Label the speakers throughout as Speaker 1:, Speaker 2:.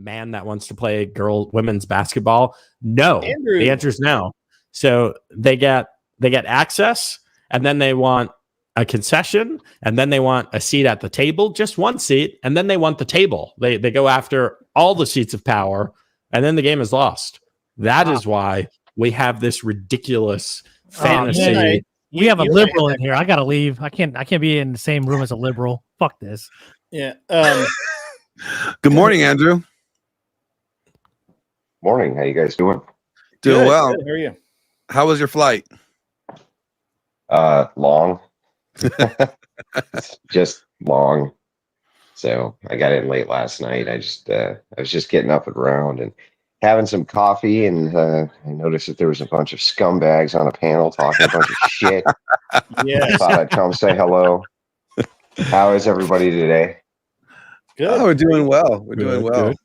Speaker 1: man that wants to play women's basketball? No.
Speaker 2: Andrew.
Speaker 1: The answer is no. So they get access, and then they want a concession, and then they want a seat at the table, just one seat, and then they want the table. They go after all the seats of power, and then the game is lost. That is why we have this ridiculous fantasy.
Speaker 3: We have a liberal in here. I gotta leave. I can't be in the same room as a liberal. Fuck this.
Speaker 2: Yeah.
Speaker 4: Good morning, Andrew.
Speaker 5: Morning. How you guys doing?
Speaker 4: Doing
Speaker 2: Good,
Speaker 4: well.
Speaker 2: good. How are you?
Speaker 4: How was your flight?
Speaker 5: Long. Just long. So I got in late last night. I was just getting up and around and having some coffee, and I noticed that there was a bunch of scumbags on a panel talking a bunch of shit.
Speaker 2: Yeah.
Speaker 5: I thought I'd come say hello. How is everybody today?
Speaker 2: Good.
Speaker 4: Oh, we're doing well. We're doing well.
Speaker 1: Good.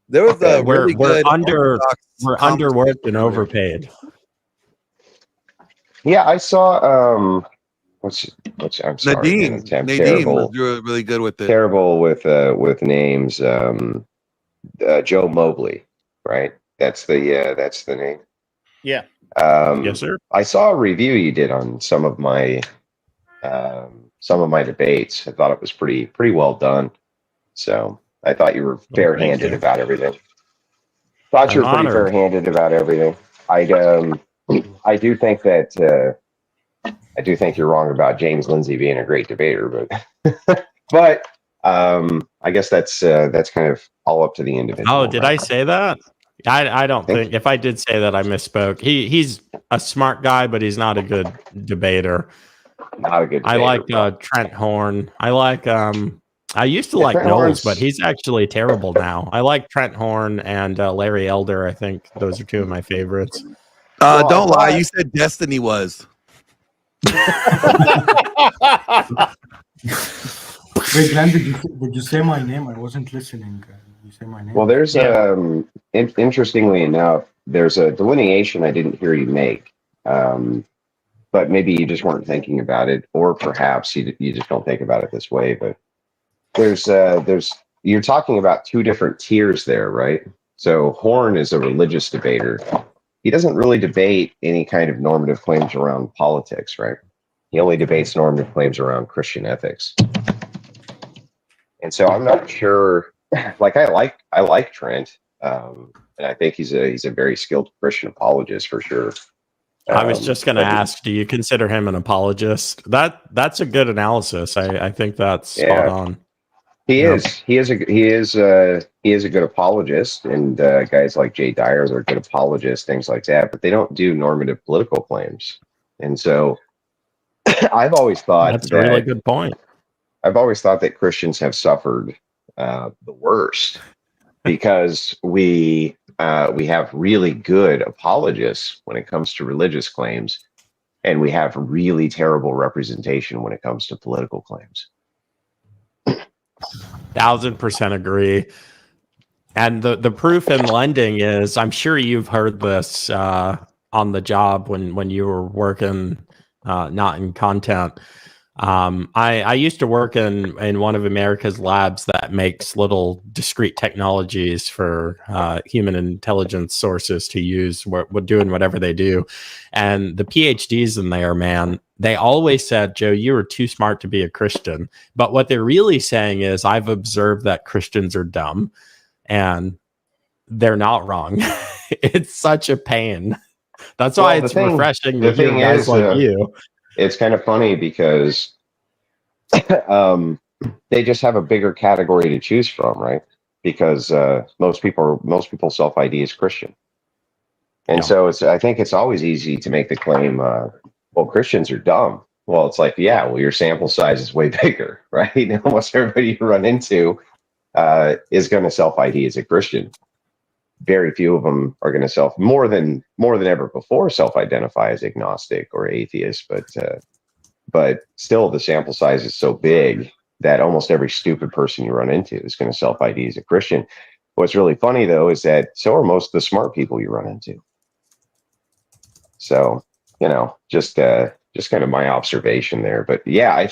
Speaker 4: There was a
Speaker 1: We're
Speaker 4: really good
Speaker 1: we're underworked and overpaid.
Speaker 5: Yeah, I saw I'm sorry.
Speaker 4: Nadine.
Speaker 5: man, I'm
Speaker 4: Nadine
Speaker 5: terrible.
Speaker 4: was really good with it.
Speaker 5: Terrible with names. Joe Mobley, right? That's the name.
Speaker 2: Yeah.
Speaker 1: Yes, sir.
Speaker 5: I saw a review you did on some of my debates. I thought it was pretty well done. So I thought you were fair-handed about everything. Thought you were pretty fair-handed about everything. I do think that I do think you're wrong about James Lindsay being a great debater, but I guess that's kind of all up to the individual.
Speaker 1: Oh, did I say that? I don't think. If I did say that, I misspoke. He's a smart guy, but he's not a good debater.
Speaker 5: Not a good debater.
Speaker 1: I like Trent Horn. I used to like
Speaker 5: Trent
Speaker 1: Knowles,
Speaker 5: Horn's-
Speaker 1: but he's actually terrible now. I like Trent Horn and Larry Elder. I think those are two of my favorites.
Speaker 4: Don't lie. You said Destiny was.
Speaker 6: Wait, Glenn, did you say my name? I wasn't listening. You say my name?
Speaker 5: Well, there's interestingly enough, there's a delineation I didn't hear you make, but maybe you just weren't thinking about it, or perhaps you just don't think about it this way. But there's you're talking about two different tiers there, right? So Horn is a religious debater. He doesn't really debate any kind of normative claims around politics, right? He only debates normative claims around Christian ethics. And so I'm not sure. Like I like Trent, and I think he's a very skilled Christian apologist for sure.
Speaker 1: I was just going to ask, do you consider him an apologist? That's a good analysis. I think that's spot on.
Speaker 5: He is a good apologist, and guys like Jay Dyer, they're good apologists, things like that. But they don't do normative political claims, and so I've always thought
Speaker 1: that's a really good point.
Speaker 5: I've always thought that Christians have suffered the worst because we have really good apologists when it comes to religious claims, and we have really terrible representation when it comes to political claims.
Speaker 1: 1000% agree. And the proof in lending is, I'm sure you've heard this on the job when you were working, not in content. I used to work in one of America's labs that makes little discrete technologies for human intelligence sources to use, doing whatever they do. And the PhDs in there, man, they always said, Joe, you were too smart to be a Christian. But what they're really saying is, I've observed that Christians are dumb, and they're not wrong. It's such a pain. That's why it's refreshing to hear guys like you.
Speaker 5: It's kind of funny because they just have a bigger category to choose from, right? Because most people self-ID as Christian, and so I think it's always easy to make the claim, well, Christians are dumb. Well, it's like, yeah, well, your sample size is way bigger, right? Almost everybody you run into is going to self-ID as a Christian. Very few of them are going to more than ever before self-identify as agnostic or atheist, but still the sample size is so big that almost every stupid person you run into is going to self-ID as a Christian. What's really funny though is that so are most of the smart people you run into. So, just kind of my observation there. But yeah, I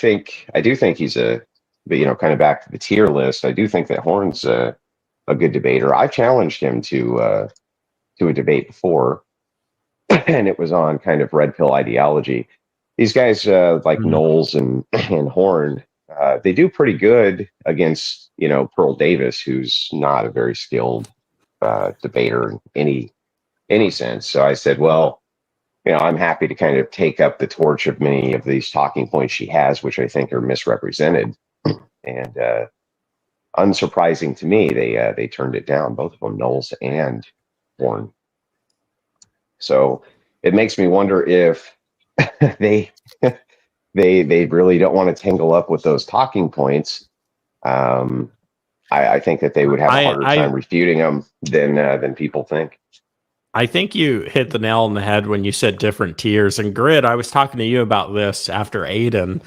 Speaker 5: do think he's kind of back to the tier list. I do think that Horn's a good debater. I challenged him to a debate before, and it was on kind of red pill ideology. These guys like Knowles and Horn, they do pretty good against, Pearl Davis, who's not a very skilled debater in any sense. So I said, well, I'm happy to kind of take up the torch of many of these talking points she has, which I think are misrepresented. And unsurprising to me, they turned it down, both of them, Knowles and Horn. So it makes me wonder if they really don't want to tangle up with those talking points. I think that they would have a harder time refuting them than people think.
Speaker 1: I think you hit the nail on the head when you said different tiers. And Grid, I was talking to you about this after Aiden.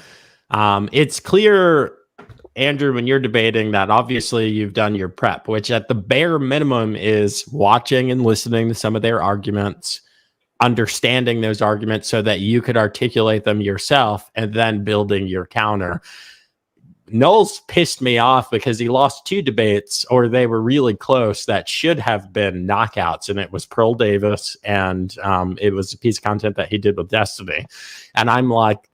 Speaker 1: It's clear, Andrew, when you're debating, that obviously you've done your prep, which at the bare minimum is watching and listening to some of their arguments, understanding those arguments so that you could articulate them yourself, and then building your counter. Knowles pissed me off because he lost 2 debates, or they were really close, that should have been knockouts, and it was Pearl Davis, and it was a piece of content that he did with Destiny. And I'm like,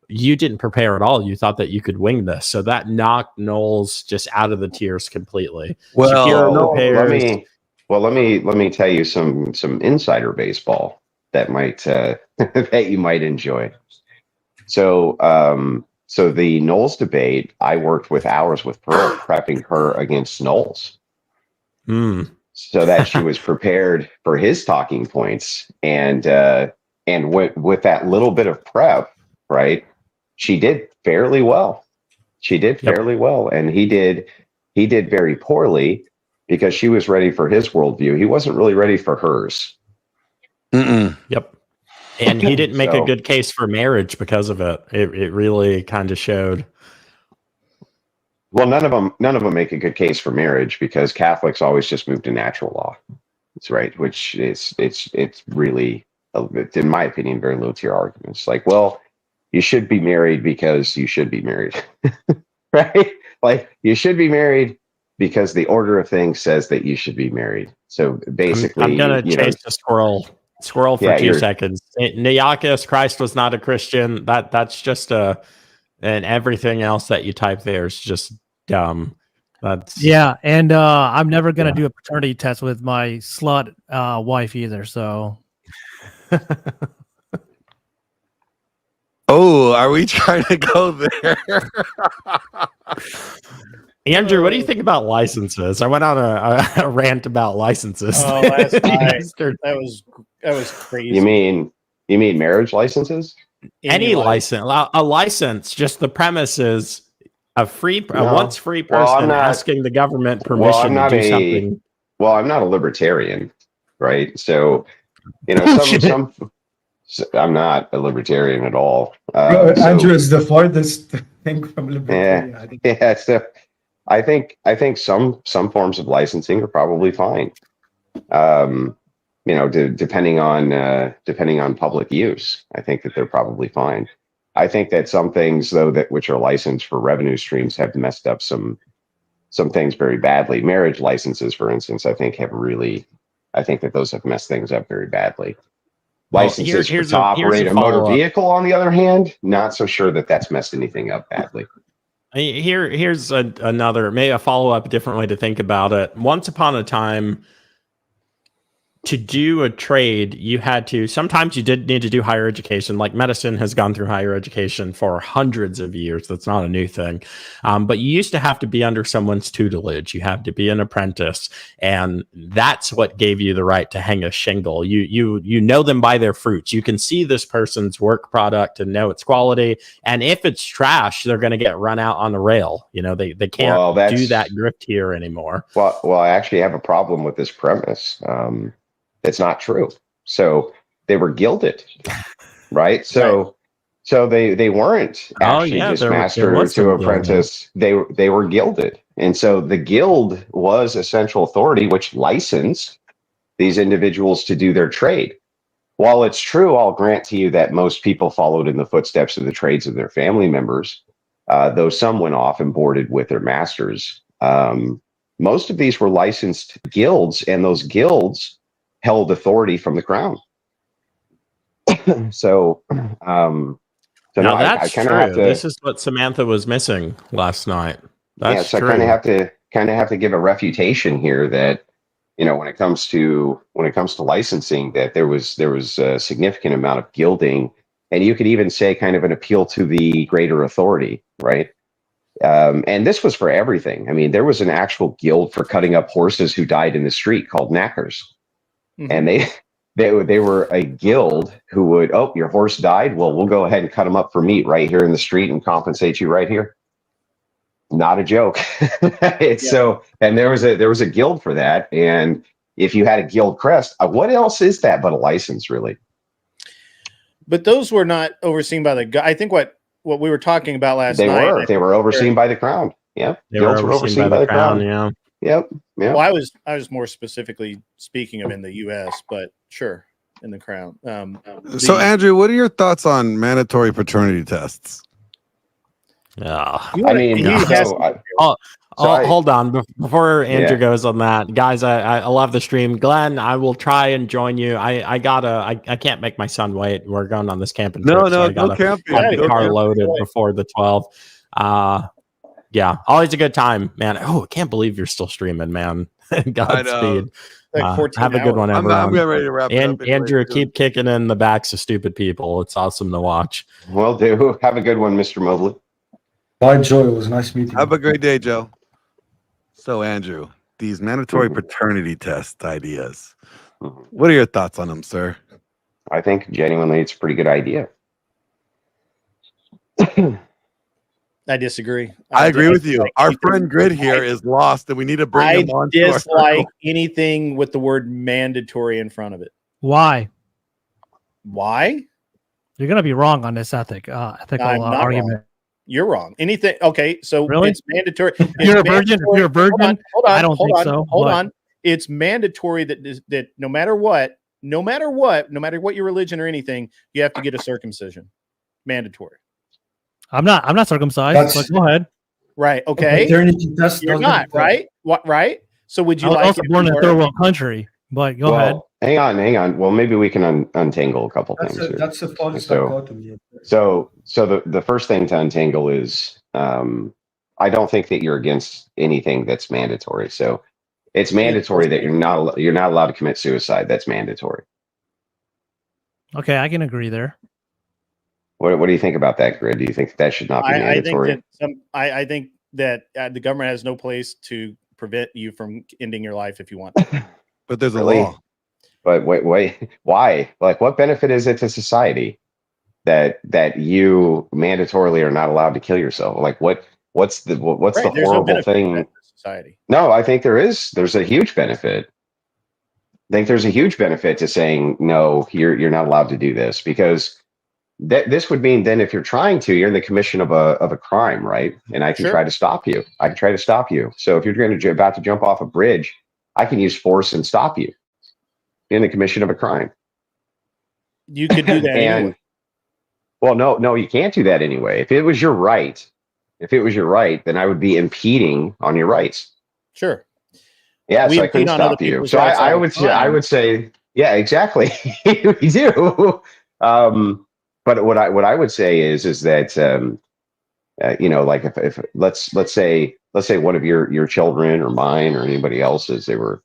Speaker 1: you didn't prepare at all. You thought that you could wing this. So that knocked Knowles just out of the tiers completely.
Speaker 5: Well, let me tell you some insider baseball that might that you might enjoy. So the Knowles debate, I worked with hours with Pearl prepping her against Knowles, so that she was prepared for his talking points, and with that little bit of prep, right? She did fairly well. And he did very poorly because she was ready for his worldview. He wasn't really ready for hers.
Speaker 1: Yep. And he didn't make a good case for marriage because of it. It really kind of showed.
Speaker 5: Well, none of them make a good case for marriage because Catholics always just move to natural law. That's right, which it's really, in my opinion, very low tier arguments. Like, well, you should be married because you should be married, right? Like, you should be married because the order of things says that you should be married. So basically,
Speaker 1: I'm gonna chase the squirrel for 2 seconds. Neakis, Christ was not a Christian. That's just and everything else that you type there is just dumb.
Speaker 3: And I'm never gonna do a paternity test with my slut wife either. So.
Speaker 4: Oh, are we trying to go there?
Speaker 1: Andrew, what do you think about licenses? I went on a rant about licenses.
Speaker 2: Oh, last night. That was crazy.
Speaker 5: You mean marriage licenses?
Speaker 1: Any license, a license. Just the premise is a once free person asking the government permission to do something.
Speaker 5: Well, I'm not a libertarian, right? So, I'm not a libertarian at all.
Speaker 6: Andrew is the farthest thing from libertarian.
Speaker 5: Yeah. So I think some forms of licensing are probably fine. Depending on public use, I think that they're probably fine. I think that some things, though, which are licensed for revenue streams, have messed up some things very badly. Marriage licenses, for instance, I think that those have messed things up very badly. Licenses to operate a motor vehicle, on the other hand, not so sure that that's messed anything up badly.
Speaker 1: Here's another, maybe a follow-up, different way to think about it. Once upon a time, to do a trade, sometimes you did need to do higher education. Like medicine has gone through higher education for hundreds of years. That's not a new thing. But you used to have to be under someone's tutelage. You have to be an apprentice. And that's what gave you the right to hang a shingle. You know them by their fruits. You can see this person's work product and know its quality. And if it's trash, they're going to get run out on the rail. They can't do that grift here anymore.
Speaker 5: Well, I actually have a problem with this premise. It's not true. So they were gilded, right? So they weren't actually just master to apprentice. They were gilded. And so the guild was a central authority which licensed these individuals to do their trade. While it's true, I'll grant to you that most people followed in the footsteps of the trades of their family members, though some went off and boarded with their masters. most of these were licensed guilds, and those guilds held authority from the crown. So, so
Speaker 1: Now
Speaker 5: no,
Speaker 1: that's
Speaker 5: I kind of
Speaker 1: true.
Speaker 5: have to.
Speaker 1: This is what Samantha was missing last night. That's
Speaker 5: So
Speaker 1: true.
Speaker 5: I kind of have to give a refutation here that, when it comes to licensing, that there was a significant amount of gilding, and you could even say kind of an appeal to the greater authority, right? And this was for everything. I mean, there was an actual guild for cutting up horses who died in the street called knackers, and they were a guild who would, oh, your horse died, well, we'll go ahead and cut him up for meat right here in the street and compensate you right here. Not a joke. So, and there was a guild for that. And if you had a guild crest, what else is that but a license, really?
Speaker 2: But those were not overseen by the. I think what we were talking about last night.
Speaker 5: They were overseen by the crown. Yeah,
Speaker 1: Guilds were overseen by the crown. Yeah.
Speaker 5: Yep. Yeah.
Speaker 2: Well, I was more specifically speaking of in the U.S., but sure, in the crown.
Speaker 4: So, Andrew, what are your thoughts on mandatory paternity tests?
Speaker 1: Yeah.
Speaker 5: I mean,
Speaker 1: Hold on. Before Andrew goes on that, guys, I love the stream. Glenn, I will try and join you. I can't make my son wait. We're going on this camping trip.
Speaker 4: No,
Speaker 1: so I
Speaker 4: no
Speaker 1: gotta
Speaker 4: camping.
Speaker 1: have the car loaded before the 12. Yeah, always a good time, man. Oh, I can't believe you're still streaming, man. Godspeed.
Speaker 2: Like
Speaker 1: have a good one,
Speaker 4: I'm
Speaker 1: everyone.
Speaker 4: getting ready to wrap it up.
Speaker 1: Andrew, keep kicking in the backs of stupid people. It's awesome to watch.
Speaker 5: Well, do have a good one, Mr. Mobley.
Speaker 6: Bye, Joe. It was nice meeting you.
Speaker 4: Have a great day, Joe. So, Andrew, these mandatory paternity test ideas, what are your thoughts on them, sir?
Speaker 5: I think genuinely it's a pretty good idea.
Speaker 2: I disagree.
Speaker 4: I agree with you. Our friend Grid here is lost, and we need to bring him on.
Speaker 2: I dislike anything with the word mandatory in front of it.
Speaker 3: Why?
Speaker 2: Why?
Speaker 3: You're gonna be wrong on this ethical argument.
Speaker 2: Wrong. You're wrong. Anything? Okay, so
Speaker 3: really?
Speaker 2: It's mandatory.
Speaker 3: If you're a virgin, hold on, I don't think so.
Speaker 2: Hold on. It's mandatory that no matter what your religion or anything, you have to get a circumcision. Mandatory.
Speaker 3: I'm not circumcised. But go ahead.
Speaker 2: Right. Okay.
Speaker 6: Paternity test.
Speaker 2: You're not right. What? Right. So would you
Speaker 3: I was
Speaker 2: like?
Speaker 3: also born in a third world country. But go ahead.
Speaker 5: Hang on. Well, maybe we can untangle a couple things here.
Speaker 6: That's a false dichotomy.
Speaker 5: So the first thing to untangle is I don't think that you're against anything that's mandatory. So it's mandatory that you're not allowed to commit suicide. That's mandatory.
Speaker 3: Okay, I can agree there.
Speaker 5: What do you think about that, Grid? Do you think that should not be mandatory?
Speaker 2: I think that the government has no place to prevent you from ending your life if you want.
Speaker 4: But there's a law.
Speaker 5: But wait, why? Like, what benefit is it to society that you mandatorily are not allowed to kill yourself? Like, what's the horrible thing?
Speaker 2: Society.
Speaker 5: No, I think there's a huge benefit. I think there's a huge benefit to saying no. You're not allowed to do this, because this would mean then if you're trying to, you're in the commission of a crime, right? And I can try to stop you. I can try to stop you. So if you're about to jump off a bridge, I can use force and stop you in the commission of a crime.
Speaker 2: You could do that anyway.
Speaker 5: Well, no, you can't do that anyway. If it was your right, then I would be impeding on your rights.
Speaker 2: Sure.
Speaker 5: Yeah, so I couldn't stop you. So I would say, yeah, exactly. We do. But what I would say is that like if let's say one of your children or mine or anybody else's, they were,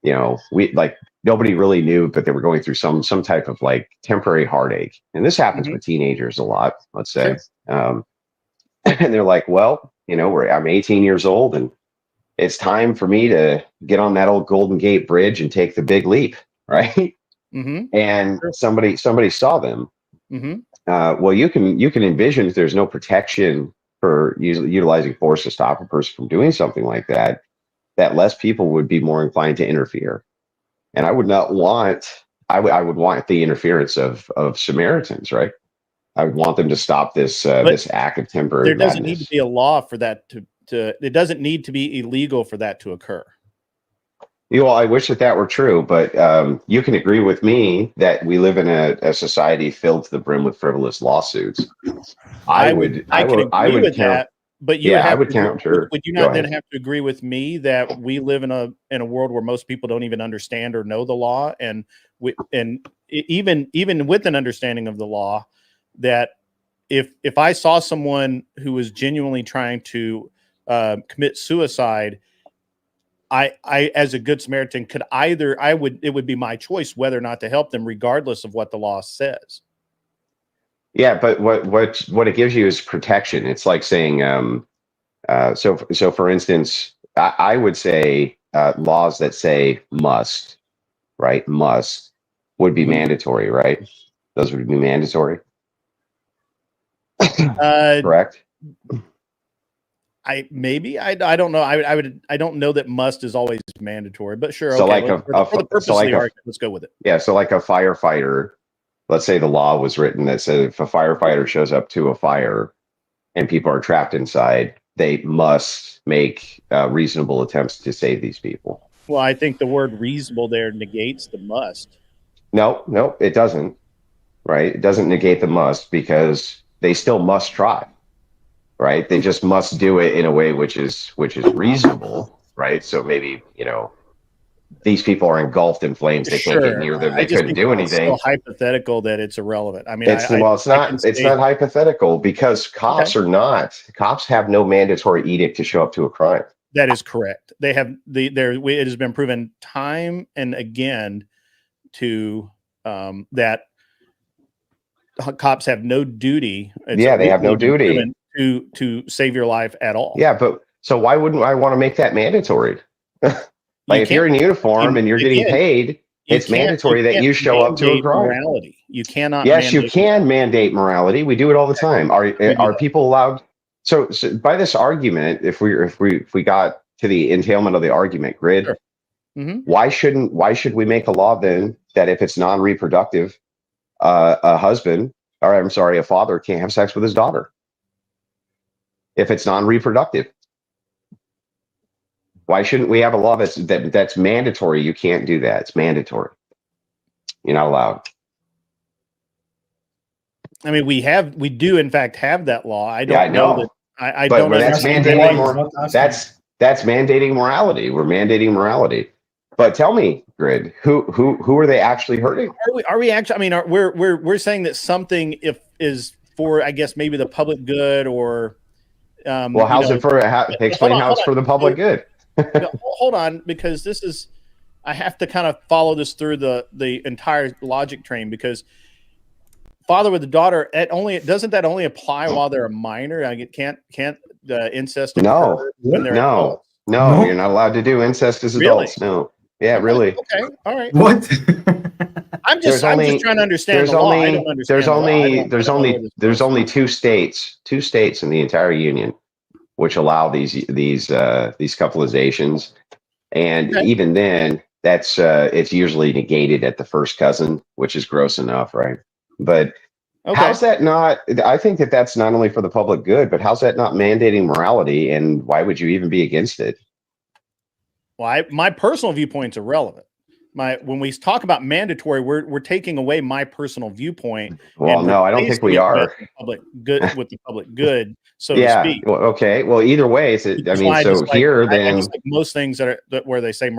Speaker 5: we like nobody really knew, but they were going through some type of like temporary heartache, and this happens with teenagers a lot. Let's say, and they're like, well, I'm 18 years old, and it's time for me to get on that old Golden Gate Bridge and take the big leap, right? And somebody saw them. Well, you can envision if there's no protection for utilizing force to stop a person from doing something like that, that less people would be more inclined to interfere. And I would not want, I would want the interference of Samaritans, right? I would want them to stop this this act of temporary
Speaker 2: madness. There doesn't need to be a law for that to it doesn't need to be illegal for that to occur.
Speaker 5: I wish that were true, but you can agree with me that we live in a society filled to the brim with frivolous lawsuits. I would agree with that.
Speaker 2: But you
Speaker 5: Yeah,
Speaker 2: would
Speaker 5: I
Speaker 2: have
Speaker 5: would
Speaker 2: to,
Speaker 5: counter.
Speaker 2: would you
Speaker 5: Go
Speaker 2: not then
Speaker 5: ahead.
Speaker 2: have to agree with me that we live in a world where most people don't even understand or know the law, and even with an understanding of the law, that if I saw someone who was genuinely trying to commit suicide, I as a good Samaritan could it would be my choice whether or not to help them, regardless of what the law says.
Speaker 5: Yeah, but what it gives you is protection. It's like saying, so for instance, I would say laws that say must, right? Must would be
Speaker 2: Mhm.
Speaker 5: mandatory, right? Those would be mandatory,
Speaker 2: Uh,
Speaker 5: correct?
Speaker 2: I don't know. I don't know that must is always mandatory, but sure.
Speaker 5: So
Speaker 2: Okay.
Speaker 5: like
Speaker 2: For the purpose of the argument, let's go with it.
Speaker 5: yeah, so like a firefighter, let's say the law was written that said if a firefighter shows up to a fire and people are trapped inside, they must make reasonable attempts to save these people.
Speaker 2: Well, I think the word reasonable there negates the must.
Speaker 5: No, it doesn't. Right? It doesn't negate the must because they still must try. Right? They just must do it in a way which is reasonable. Right? So maybe these people are engulfed in flames. They can't get
Speaker 2: Sure.
Speaker 5: near them.
Speaker 2: I
Speaker 5: They
Speaker 2: just
Speaker 5: couldn't
Speaker 2: think
Speaker 5: do
Speaker 2: it's so
Speaker 5: anything.
Speaker 2: hypothetical that it's irrelevant. I mean,
Speaker 5: It's
Speaker 2: I
Speaker 5: not hypothetical because cops have no mandatory edict to show up to a crime.
Speaker 2: that is correct. They have it has been proven time and again to that cops have no duty.
Speaker 5: They have no duty
Speaker 2: to save your life at all.
Speaker 5: Yeah, but so why wouldn't I want to make that mandatory? Like if
Speaker 2: can't-
Speaker 5: you're in uniform and you're getting paid, it's mandatory that you show up to a
Speaker 2: mandate
Speaker 5: crime.
Speaker 2: morality. You cannot.
Speaker 5: Yes, you
Speaker 2: mandate
Speaker 5: can mandate morality. We do it all the time. Are people allowed? So by this argument, if we got to the entailment of the argument grid,
Speaker 2: Sure. Mhm.
Speaker 5: why should we make a law then that if it's non-reproductive, a father can't have sex with his daughter if it's non-reproductive? Why shouldn't we have a law that's mandatory? You can't do that. It's mandatory. You're not allowed.
Speaker 2: I mean, we do in fact have that law. I don't
Speaker 5: I know.
Speaker 2: that I
Speaker 5: But
Speaker 2: don't know.
Speaker 5: that's mandating morality. We're mandating morality. But tell me, Grid, who are they actually hurting?
Speaker 2: Are we actually? I mean, we're saying that something is for, I guess, maybe the public good or.
Speaker 5: Well, how's it for? Explain how it's for the public good.
Speaker 2: No, hold on, because this is. I have to kind of follow this through the entire logic train, because father with the daughter, doesn't that only apply while they're a minor? Can't incest occur when they're adults?
Speaker 5: No, you're not allowed to do incest as adults.
Speaker 2: Really?
Speaker 5: No. Yeah, really.
Speaker 2: Okay. All right.
Speaker 6: What?
Speaker 2: I'm just trying to understand the law. I don't understand
Speaker 5: there's only two states in the entire union which allow these coupleizations, and even then, that's it's usually negated at the first cousin, which is gross enough, right? But how's that not? I think that's not only for the public good, but how's that not mandating morality? And why would you even be against it?
Speaker 2: Well, my personal viewpoint's irrelevant. When we talk about mandatory, we're taking away my personal viewpoint.
Speaker 5: Well, no, I don't think we are.
Speaker 2: With the public good, so to speak.
Speaker 5: Well, okay. Well, either way, I
Speaker 2: dislike most things where they say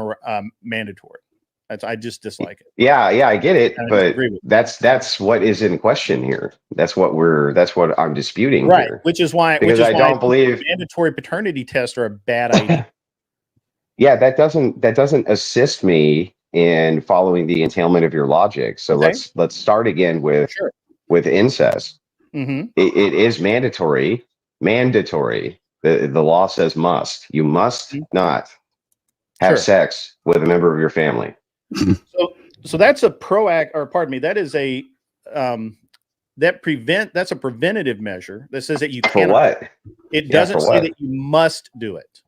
Speaker 2: mandatory. I just dislike it.
Speaker 5: Yeah, I get it, but that's what is in question here. That's what I'm disputing here.
Speaker 2: Which is why
Speaker 5: I don't believe
Speaker 2: mandatory paternity tests are a bad idea.
Speaker 5: Yeah, that doesn't assist me in following the entailment of your logic. So let's start again with incest.
Speaker 2: Mm-hmm.
Speaker 5: It is mandatory. The law says must. You must not have sex with a member of your family.
Speaker 2: So that's a that is a that's a preventative measure that says that you can't.
Speaker 5: For what?
Speaker 2: It doesn't say that you must do it.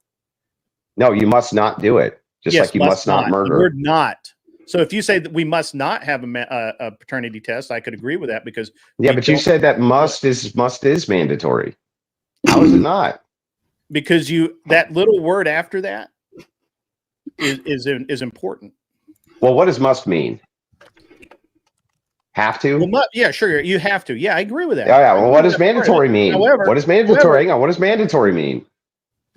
Speaker 5: No, you must not do it. Just like you must not murder.
Speaker 2: We're not. So if you say that we must not have a paternity test, I could agree with that, because
Speaker 5: but you said that must is mandatory. How is it not?
Speaker 2: Because that little word after that is important.
Speaker 5: Well, what does must mean? Have to?
Speaker 2: Yeah, sure. You have to. Yeah, I agree with that.
Speaker 5: Yeah, yeah. Well, what does mandatory mean?
Speaker 2: However,
Speaker 5: what does mandatory? Hang on. What does mandatory mean?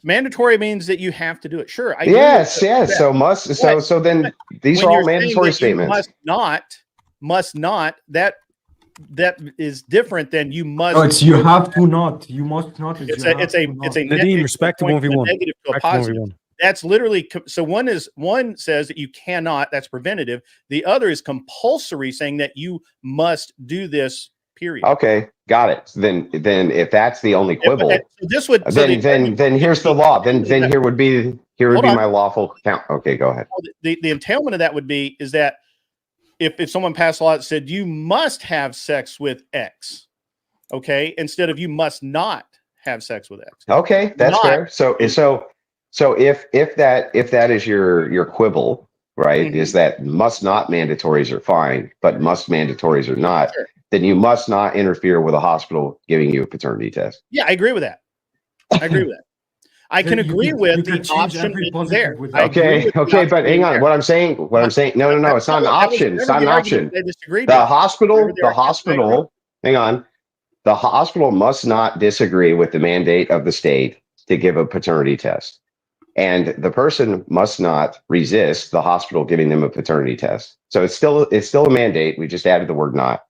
Speaker 2: Mandatory means that you have to do it. Sure. I agree
Speaker 5: Yes,
Speaker 2: with
Speaker 5: yes.
Speaker 2: that.
Speaker 5: So must. So then these
Speaker 2: When
Speaker 5: are all
Speaker 2: you're saying
Speaker 5: mandatory
Speaker 2: that you
Speaker 5: statements.
Speaker 2: must not. That is different than you must.
Speaker 6: No, it's you have to not. You must not.
Speaker 2: It's a
Speaker 7: Nadeem, respectable
Speaker 2: going from a
Speaker 7: everyone.
Speaker 2: negative to a positive. That's literally so. One says that you cannot. That's preventative. The other is compulsory, saying that you must do this. Period.
Speaker 5: Okay, got it. Then if that's the only quibble,
Speaker 2: So this would
Speaker 5: then here's the law. Then here would be my lawful count. Okay, go ahead.
Speaker 2: The entailment of that would be is that if someone passed a law that said you must have sex with X, okay, instead of you must not have sex with X.
Speaker 5: Okay, that's fair. So if that is your quibble, right, is that must not mandatories are fine, but must mandatories are not,
Speaker 2: Sure.
Speaker 5: then you must not interfere with a hospital giving you a paternity test.
Speaker 2: Yeah, I agree with that. I agree with that. I can agree with the option being there.
Speaker 5: Okay, but hang on. What I'm saying, no, it's not an option. It's not an option. The hospital, hang on. The hospital must not disagree with the mandate of the state to give a paternity test. And the person must not resist the hospital giving them a paternity test. So it's still a mandate. We just added the word not.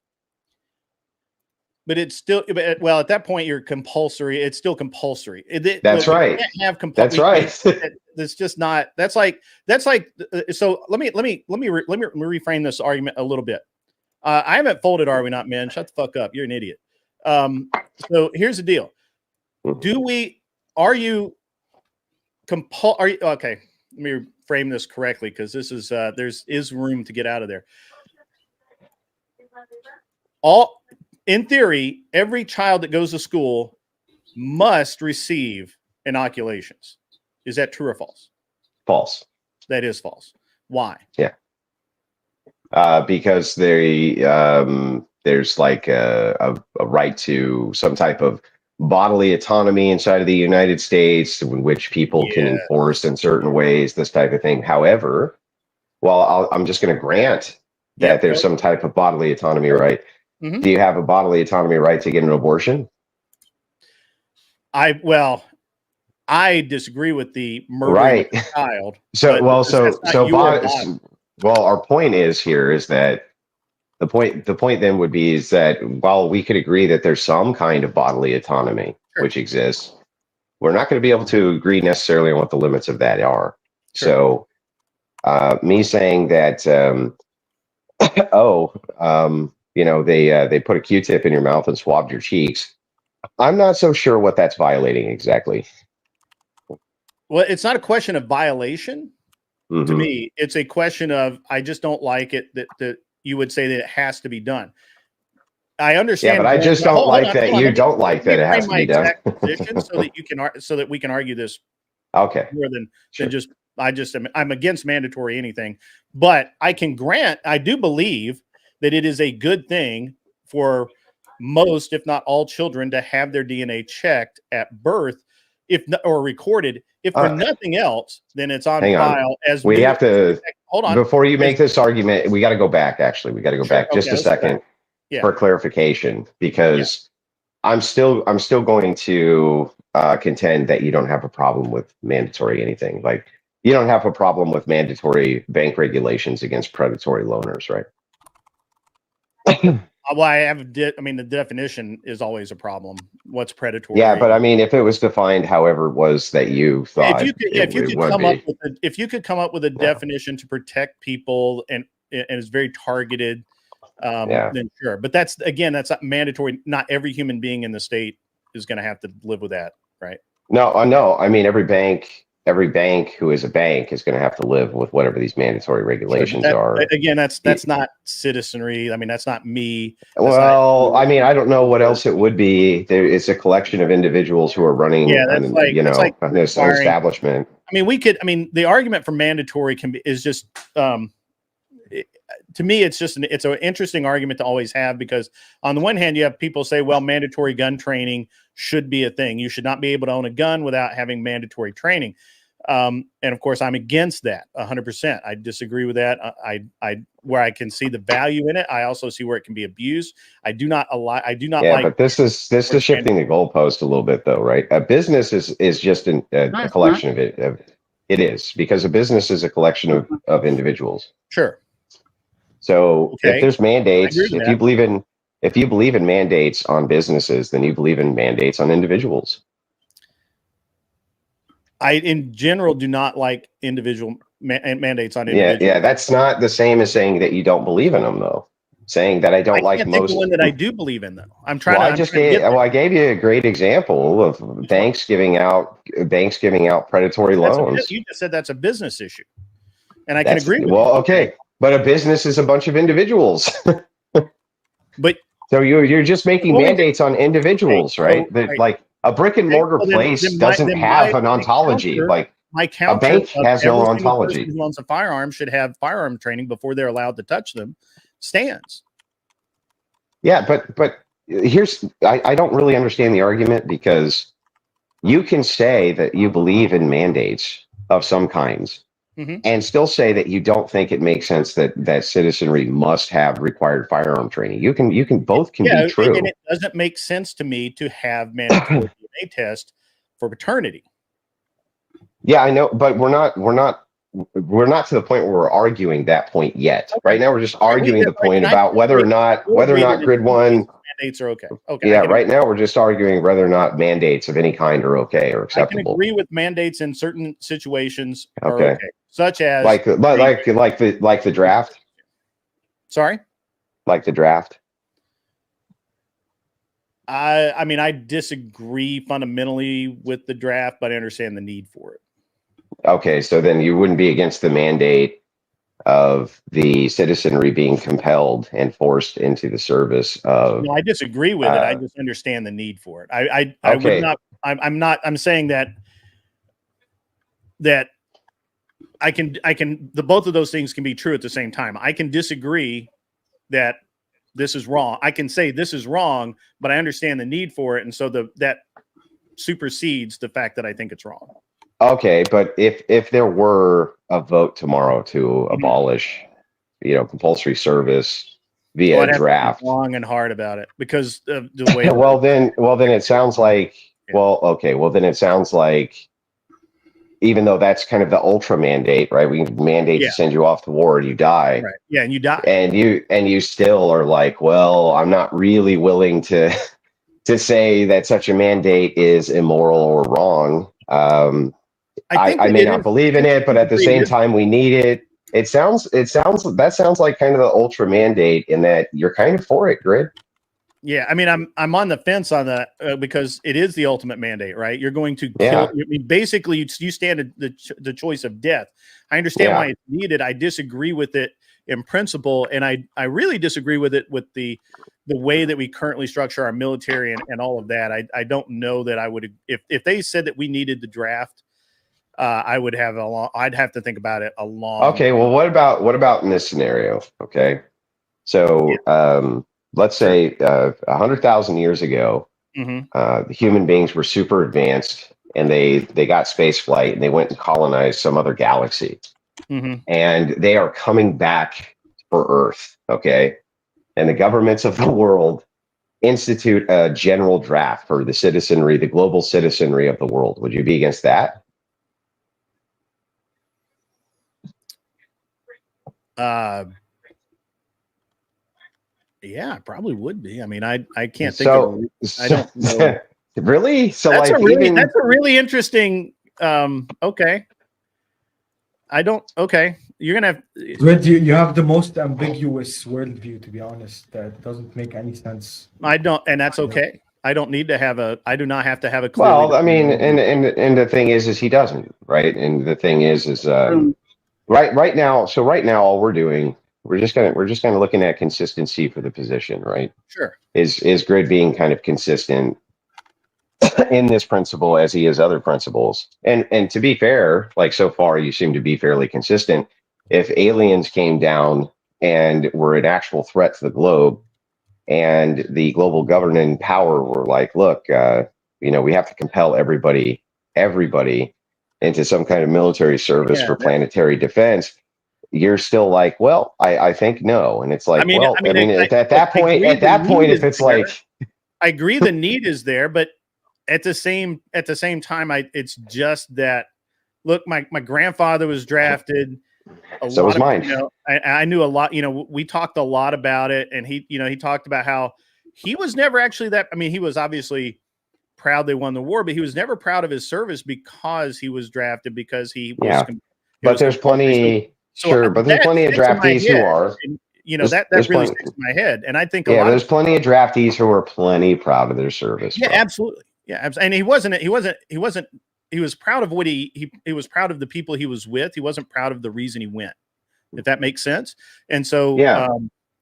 Speaker 2: But it's still, well, at that point, you're compulsory. It's still compulsory.
Speaker 5: That's right.
Speaker 2: Can't have
Speaker 5: that's right.
Speaker 2: That's just not. That's like. So let me reframe this argument a little bit. I haven't folded. Are we not, men? Shut the fuck up. You're an idiot. So here's the deal. Are you okay? Let me frame this correctly because this is there's room to get out of there. In theory, every child that goes to school must receive inoculations. Is that true or false?
Speaker 5: False.
Speaker 2: That is false. Why?
Speaker 5: Yeah. Because there's like a right to some type of bodily autonomy inside of the United States in which people can enforce in certain ways, this type of thing. However, I'm just going to grant that there's some type of bodily autonomy right. Mm-hmm. Do you have a bodily autonomy right to get an abortion?
Speaker 2: I disagree with the murdering of a child.
Speaker 5: Our point is that the point then would be is that while we could agree that there's some kind of bodily autonomy which exists, we're not going to be able to agree necessarily on what the limits of that are. Sure. So me saying that they put a Q-tip in your mouth and swabbed your cheeks, I'm not so sure what that's violating exactly.
Speaker 2: Well, it's not a question of violation. Mm-hmm. To me, it's a question of I just don't like it that you would say that it has to be done. I understand.
Speaker 5: Yeah, but I just don't like that you don't like that it has to be done.
Speaker 2: Position so that we can argue this.
Speaker 5: Okay.
Speaker 2: More than just I'm against mandatory anything, but I do believe that it is a good thing for most, if not all, children to have their DNA checked at birth, or recorded. If for nothing else, then it's on file. As
Speaker 5: we have to
Speaker 2: hold on
Speaker 5: before you make this argument. We got to go back. Actually, we got to go back just a second for clarification, because I'm still going to contend that you don't have a problem with mandatory anything. Like you don't have a problem with mandatory bank regulations against predatory loaners, right?
Speaker 2: Well, the definition is always a problem. What's predatory?
Speaker 5: Yeah, but I mean, if it was defined however it was that you thought,
Speaker 2: if you could come up with a definition to protect people and is very targeted, then sure. But that's not mandatory. Not every human being in the state is going to have to live with that, right?
Speaker 5: No. I mean, every bank who is a bank is going to have to live with whatever these mandatory regulations are.
Speaker 2: Again, that's not citizenry. I mean, that's not me.
Speaker 5: I don't know what else it would be. It's a collection of individuals who are running, an establishment.
Speaker 2: The argument for mandatory is just, to me, it's an interesting argument to always have, because on the one hand, you have people say, well, mandatory gun training should be a thing. You should not be able to own a gun without having mandatory training. And of course, I'm against that 100%. I disagree with that. Where I can see the value in it, I also see where it can be abused. I do not
Speaker 5: Yeah,
Speaker 2: like.
Speaker 5: but this is shifting the goalpost a little bit, though, right? A business is just a collection of it. It is, because a business is a collection of individuals.
Speaker 2: Sure.
Speaker 5: So
Speaker 2: Okay.
Speaker 5: if there's mandates,
Speaker 2: I agree with
Speaker 5: if
Speaker 2: that.
Speaker 5: you believe in mandates on businesses, then you believe in mandates on individuals.
Speaker 2: I, in general, do not like individual mandates on individuals.
Speaker 5: Yeah, that's not the same as saying that you don't believe in them, though. Saying that I don't like
Speaker 2: can't
Speaker 5: most.
Speaker 2: think of one that I do believe in, though. I'm trying.
Speaker 5: Well,
Speaker 2: to
Speaker 5: I gave you a great example of banks giving out predatory loans.
Speaker 2: You just said that's a business issue, and I can agree with
Speaker 5: well,
Speaker 2: you.
Speaker 5: Okay, but a business is a bunch of individuals.
Speaker 2: But
Speaker 5: so you're just making mandates on individuals, right?
Speaker 2: right.
Speaker 5: Like a brick and mortar place doesn't have an ontology. Like
Speaker 2: my counter,
Speaker 5: a bank has no ontology.
Speaker 2: Every person who owns a firearm should have firearm training before they're allowed to touch them. Stands.
Speaker 5: Yeah, but here's I don't really understand the argument, because you can say that you believe in mandates of some kinds, and still say that you don't think it makes sense that citizenry must have required firearm training. You can both be true.
Speaker 2: And it doesn't make sense to me to have mandatory DNA test for paternity.
Speaker 5: Yeah, I know, but we're not to the point where we're arguing that point yet. Okay. Right now, we're just arguing the point about whether or not grid one
Speaker 2: mandates are okay.
Speaker 5: Okay. Yeah, right now we're just arguing whether or not mandates of any kind are okay or acceptable.
Speaker 2: I can agree with mandates in certain situations.
Speaker 5: Okay.
Speaker 2: Are okay. Such as
Speaker 5: like the draft.
Speaker 2: Sorry.
Speaker 5: Like the draft.
Speaker 2: I mean, I disagree fundamentally with the draft, but I understand the need for it.
Speaker 5: Okay, so then you wouldn't be against the mandate of the citizenry being compelled and forced into the service of.
Speaker 2: No, I disagree with it. I just understand the need for it. I would not. I'm saying that I can. Both of those things can be true at the same time. I can disagree that this is wrong. I can say this is wrong, but I understand the need for it, and so that supersedes the fact that I think it's wrong.
Speaker 5: Okay, but if there were a vote tomorrow to abolish, compulsory service via draft,
Speaker 2: long and hard about it, because of the way.
Speaker 5: well, then it sounds like. Then it sounds like, even though that's kind of the ultra mandate, right? We mandate to send you off to war and you die.
Speaker 2: Right. Yeah, and you die.
Speaker 5: And you still are like, well, I'm not really willing to say that such a mandate is immoral or wrong. I may not believe in it, but at the same time, we need it. That sounds like kind of the ultra mandate, in that you're kind of for it, Grid.
Speaker 2: Yeah, I mean, I'm on the fence on that because it is the ultimate mandate, right? You're going to kill. I mean, basically, you stand the choice of death. I understand why it's needed. I disagree with it in principle, and I really disagree with it with the way that we currently structure our military and all of that. I don't know that I would, if they said that we needed the draft, I would have I'd have to think about it a long.
Speaker 5: Okay, well, what about in this scenario? Okay, so let's say 100,000 years ago, human beings were super advanced, and they got space flight, and they went and colonized some other galaxy, and they are coming back for Earth. Okay, and the governments of the world institute a general draft for the citizenry, the global citizenry of the world. Would you be against that?
Speaker 2: Yeah, I probably would be. I mean, I can't think of. I don't know.
Speaker 5: Really? So
Speaker 2: that's a really interesting. Okay. I don't. Okay, you're gonna have.
Speaker 6: Good. You have the most ambiguous worldview, to be honest. That doesn't make any sense.
Speaker 2: I don't, and that's okay. I don't need to have a. I do not have to have a.
Speaker 5: Well, I mean, and the thing is he doesn't, right? And the thing is right now. So right now, all we're doing. We're just kind of looking at consistency for the position, right?
Speaker 2: Sure.
Speaker 5: Is Grid being kind of consistent in this principle as he is other principles? And to be fair, like so far, you seem to be fairly consistent. If aliens came down and were an actual threat to the globe, and the global governing power were like, look, we have to compel everybody into some kind of military service
Speaker 2: Yeah,
Speaker 5: for planetary defense, you're still like, well, I think no. And it's like, at that point, if it's like,
Speaker 2: I agree the need is there, but at the same time, it's just that, look, my grandfather was drafted.
Speaker 5: So was mine.
Speaker 2: I knew a lot, we talked a lot about it, and he talked about how he was never actually that. I mean, he was obviously proud they won the war, but he was never proud of his service because he was drafted, because he was.
Speaker 5: Yeah. But there's plenty, but there's plenty of draftees who are.
Speaker 2: And, that really sticks in my head. And I think
Speaker 5: there's plenty of draftees who are plenty proud of their service.
Speaker 2: Yeah, absolutely. Yeah. And he was proud of what he was proud of the people he was with. He wasn't proud of the reason he went, if that makes sense. And so,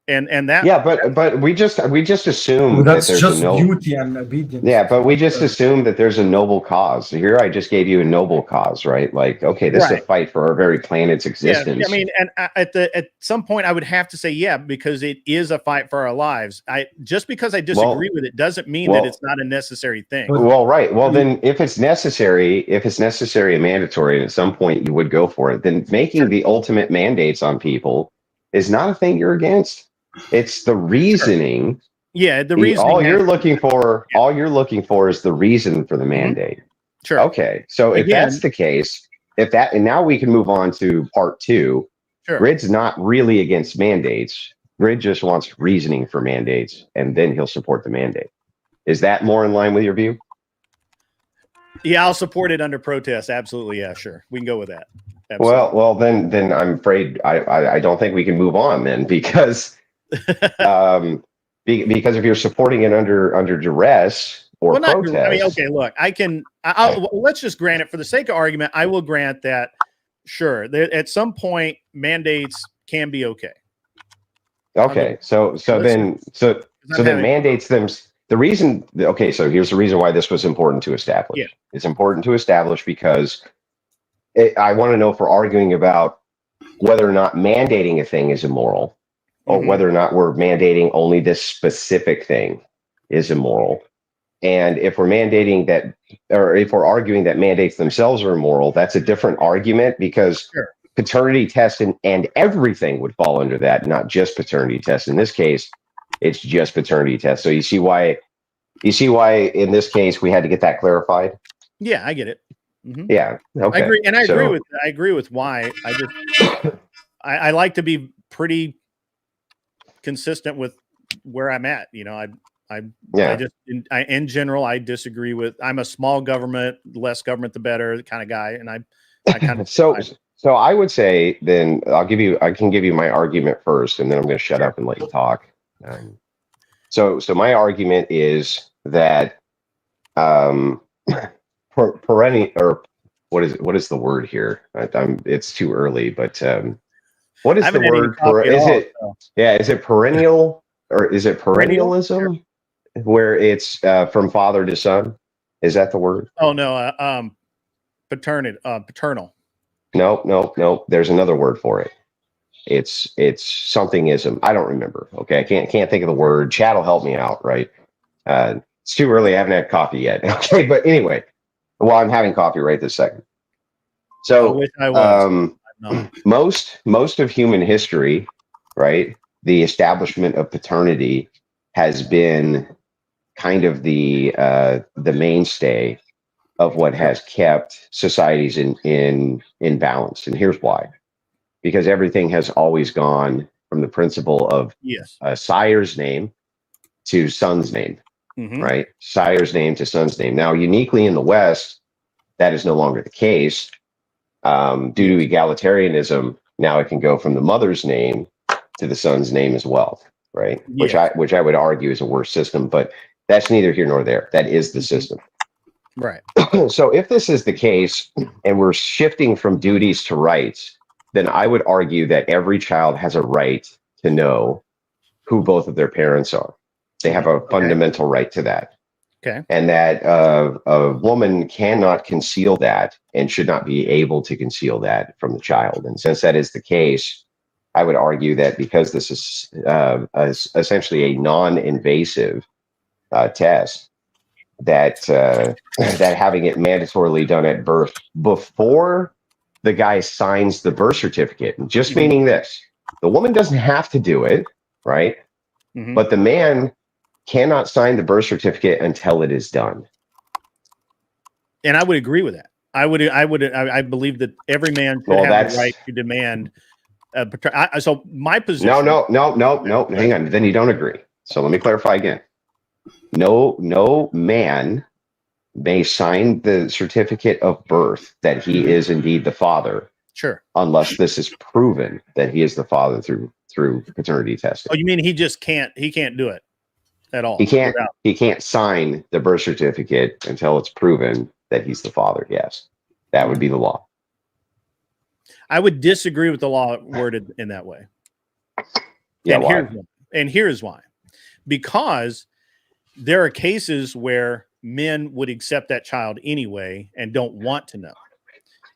Speaker 2: and that,
Speaker 5: but we just assume
Speaker 6: that's
Speaker 5: that there's
Speaker 6: just duty and obedience.
Speaker 5: Yeah, but we just assume that there's a noble cause. Here, I just gave you a noble cause, right? Like, okay, this is a fight for our very planet's existence.
Speaker 2: Yeah, I mean, and at some point, I would have to say, because it is a fight for our lives. Just because I disagree with it doesn't mean that it's not a necessary thing.
Speaker 5: Well, right. Well, then, if it's necessary and mandatory, and at some point you would go for it, then making the ultimate mandates on people is not a thing you're against. It's the reasoning.
Speaker 2: Yeah, the reason.
Speaker 5: All you're looking for is the reason for the mandate.
Speaker 2: Sure.
Speaker 5: Okay. So if that's the case, and now we can move on to part 2.
Speaker 2: Sure.
Speaker 5: Grid's not really against mandates. Grid just wants reasoning for mandates, and then he'll support the mandate. Is that more in line with your view?
Speaker 2: Yeah, I'll support it under protest. Absolutely. Yeah, sure. We can go with that. Absolutely.
Speaker 5: Well, then I'm afraid I don't think we can move on then, because because if you're supporting it under duress or protest.
Speaker 2: I mean, okay, look, let's just grant it for the sake of argument. I will grant that. Sure, at some point, mandates can be okay.
Speaker 5: Okay, so then mandates them. The reason. Okay, so here's the reason why this was important to establish.
Speaker 2: Yeah.
Speaker 5: It's important to establish because I want to know if we're arguing about whether or not mandating a thing is immoral, or whether or not we're mandating only this specific thing is immoral. And if we're mandating that, or if we're arguing that mandates themselves are immoral, that's a different argument, because paternity test and everything would fall under that, not just paternity test. In this case, it's just paternity test. So you see why in this case we had to get that clarified?
Speaker 2: Yeah, I get it. Mm-hmm.
Speaker 5: Yeah. Okay.
Speaker 2: I agree. And I agree with why. I like to be pretty consistent with where I'm at. In general, I disagree with. I'm a small government, less government the better kind of guy, and I kind of
Speaker 5: so I would say then I can give you my argument first, and then I'm going to shut up and let you talk. So my argument is that perennial, or what is the word here? It's too early, but what is the word for? Is it perennial, or is it perennialism, where it's from father to son? Is that the word?
Speaker 2: Oh no, paternal.
Speaker 5: No. There's another word for it. It's somethingism. I don't remember. Okay, I can't think of the word. Chad will help me out, right? It's too early. I haven't had coffee yet. Okay, but anyway, well, I'm having coffee right this second. So
Speaker 2: I wish I was.
Speaker 5: Most of human history, right? The establishment of paternity has been kind of the mainstay of what has kept societies in balance. And here's why. Because everything has always gone from the principle of sire's name to son's name, right? Sire's name to son's name. Now, uniquely in the West, that is no longer the case. Due to egalitarianism, now it can go from the mother's name to the son's name as well, right? Yeah. Which I would argue is a worse system, but that's neither here nor there. That is the system.
Speaker 2: Right.
Speaker 5: So if this is the case, and we're shifting from duties to rights, then I would argue that every child has a right to know who both of their parents are. They have a fundamental right to that.
Speaker 2: Okay.
Speaker 5: And that a woman cannot conceal that and should not be able to conceal that from the child. And since that is the case, I would argue that because this is essentially a non-invasive test, that having it mandatorily done at birth before the guy signs the birth certificate, just meaning this: the woman doesn't have to do it, right?
Speaker 2: Mhm.
Speaker 5: But the man cannot sign the birth certificate until it is done.
Speaker 2: And I would agree with that. I believe that every man should
Speaker 5: Well,
Speaker 2: have
Speaker 5: that's-
Speaker 2: the right to demand. So my position.
Speaker 5: No. Hang on. Then you don't agree. So let me clarify again. No man may sign the certificate of birth that he is indeed the father,
Speaker 2: Sure.
Speaker 5: unless this is proven that he is the father through paternity testing.
Speaker 2: Oh, you mean he just can't? He can't do it at all.
Speaker 5: He can't.
Speaker 2: without-
Speaker 5: He can't sign the birth certificate until it's proven that he's the father. Yes, that would be the law.
Speaker 2: I would disagree with the law worded in that way.
Speaker 5: Yeah.
Speaker 2: and
Speaker 5: Why?
Speaker 2: here's why. Because there are cases where men would accept that child anyway and don't want to know.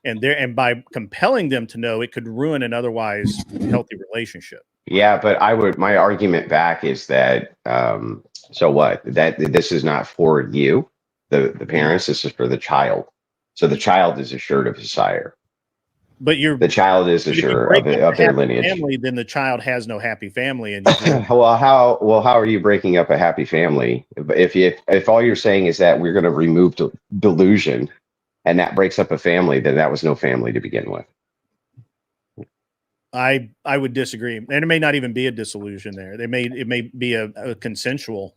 Speaker 2: And by compelling them to know, it could ruin an otherwise healthy relationship.
Speaker 5: Yeah, but my argument back is that so what? That this is not for you, the parents. This is for the child. So the child is assured of his sire.
Speaker 2: But
Speaker 5: The child is
Speaker 2: if you
Speaker 5: assured
Speaker 2: break up
Speaker 5: of
Speaker 2: a
Speaker 5: their
Speaker 2: happy
Speaker 5: lineage.
Speaker 2: family, then the child has no happy family. And
Speaker 5: Well, how are you breaking up a happy family? If all you're saying is that we're going to remove delusion, and that breaks up a family, then that was no family to begin with.
Speaker 2: I would disagree, and it may not even be a disillusion there. It may be a consensual.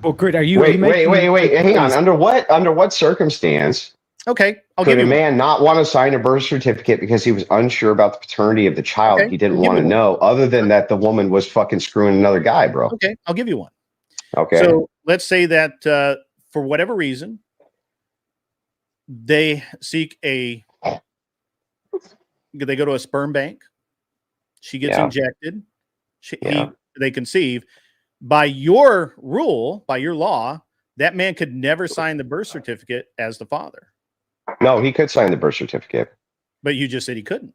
Speaker 6: Well, Kurt, are you?
Speaker 5: Wait.
Speaker 6: making-
Speaker 5: Hang on. Under what circumstance
Speaker 2: Okay, I'll
Speaker 5: could
Speaker 2: give
Speaker 5: a
Speaker 2: you.
Speaker 5: man not want to sign a birth certificate because he was unsure about the paternity of the child?
Speaker 2: Okay,
Speaker 5: He didn't
Speaker 2: I'll give
Speaker 5: want to
Speaker 2: you one.
Speaker 5: know, other than that the woman was fucking screwing another guy, bro.
Speaker 2: Okay, I'll give you one.
Speaker 5: Okay.
Speaker 2: So let's say that for whatever reason, they go to a sperm bank. She gets
Speaker 5: Yeah.
Speaker 2: injected.
Speaker 5: Yeah.
Speaker 2: They conceive. By your rule, by your law, that man could never sign the birth certificate as the father.
Speaker 5: No, he could sign the birth certificate.
Speaker 2: But you just said he couldn't.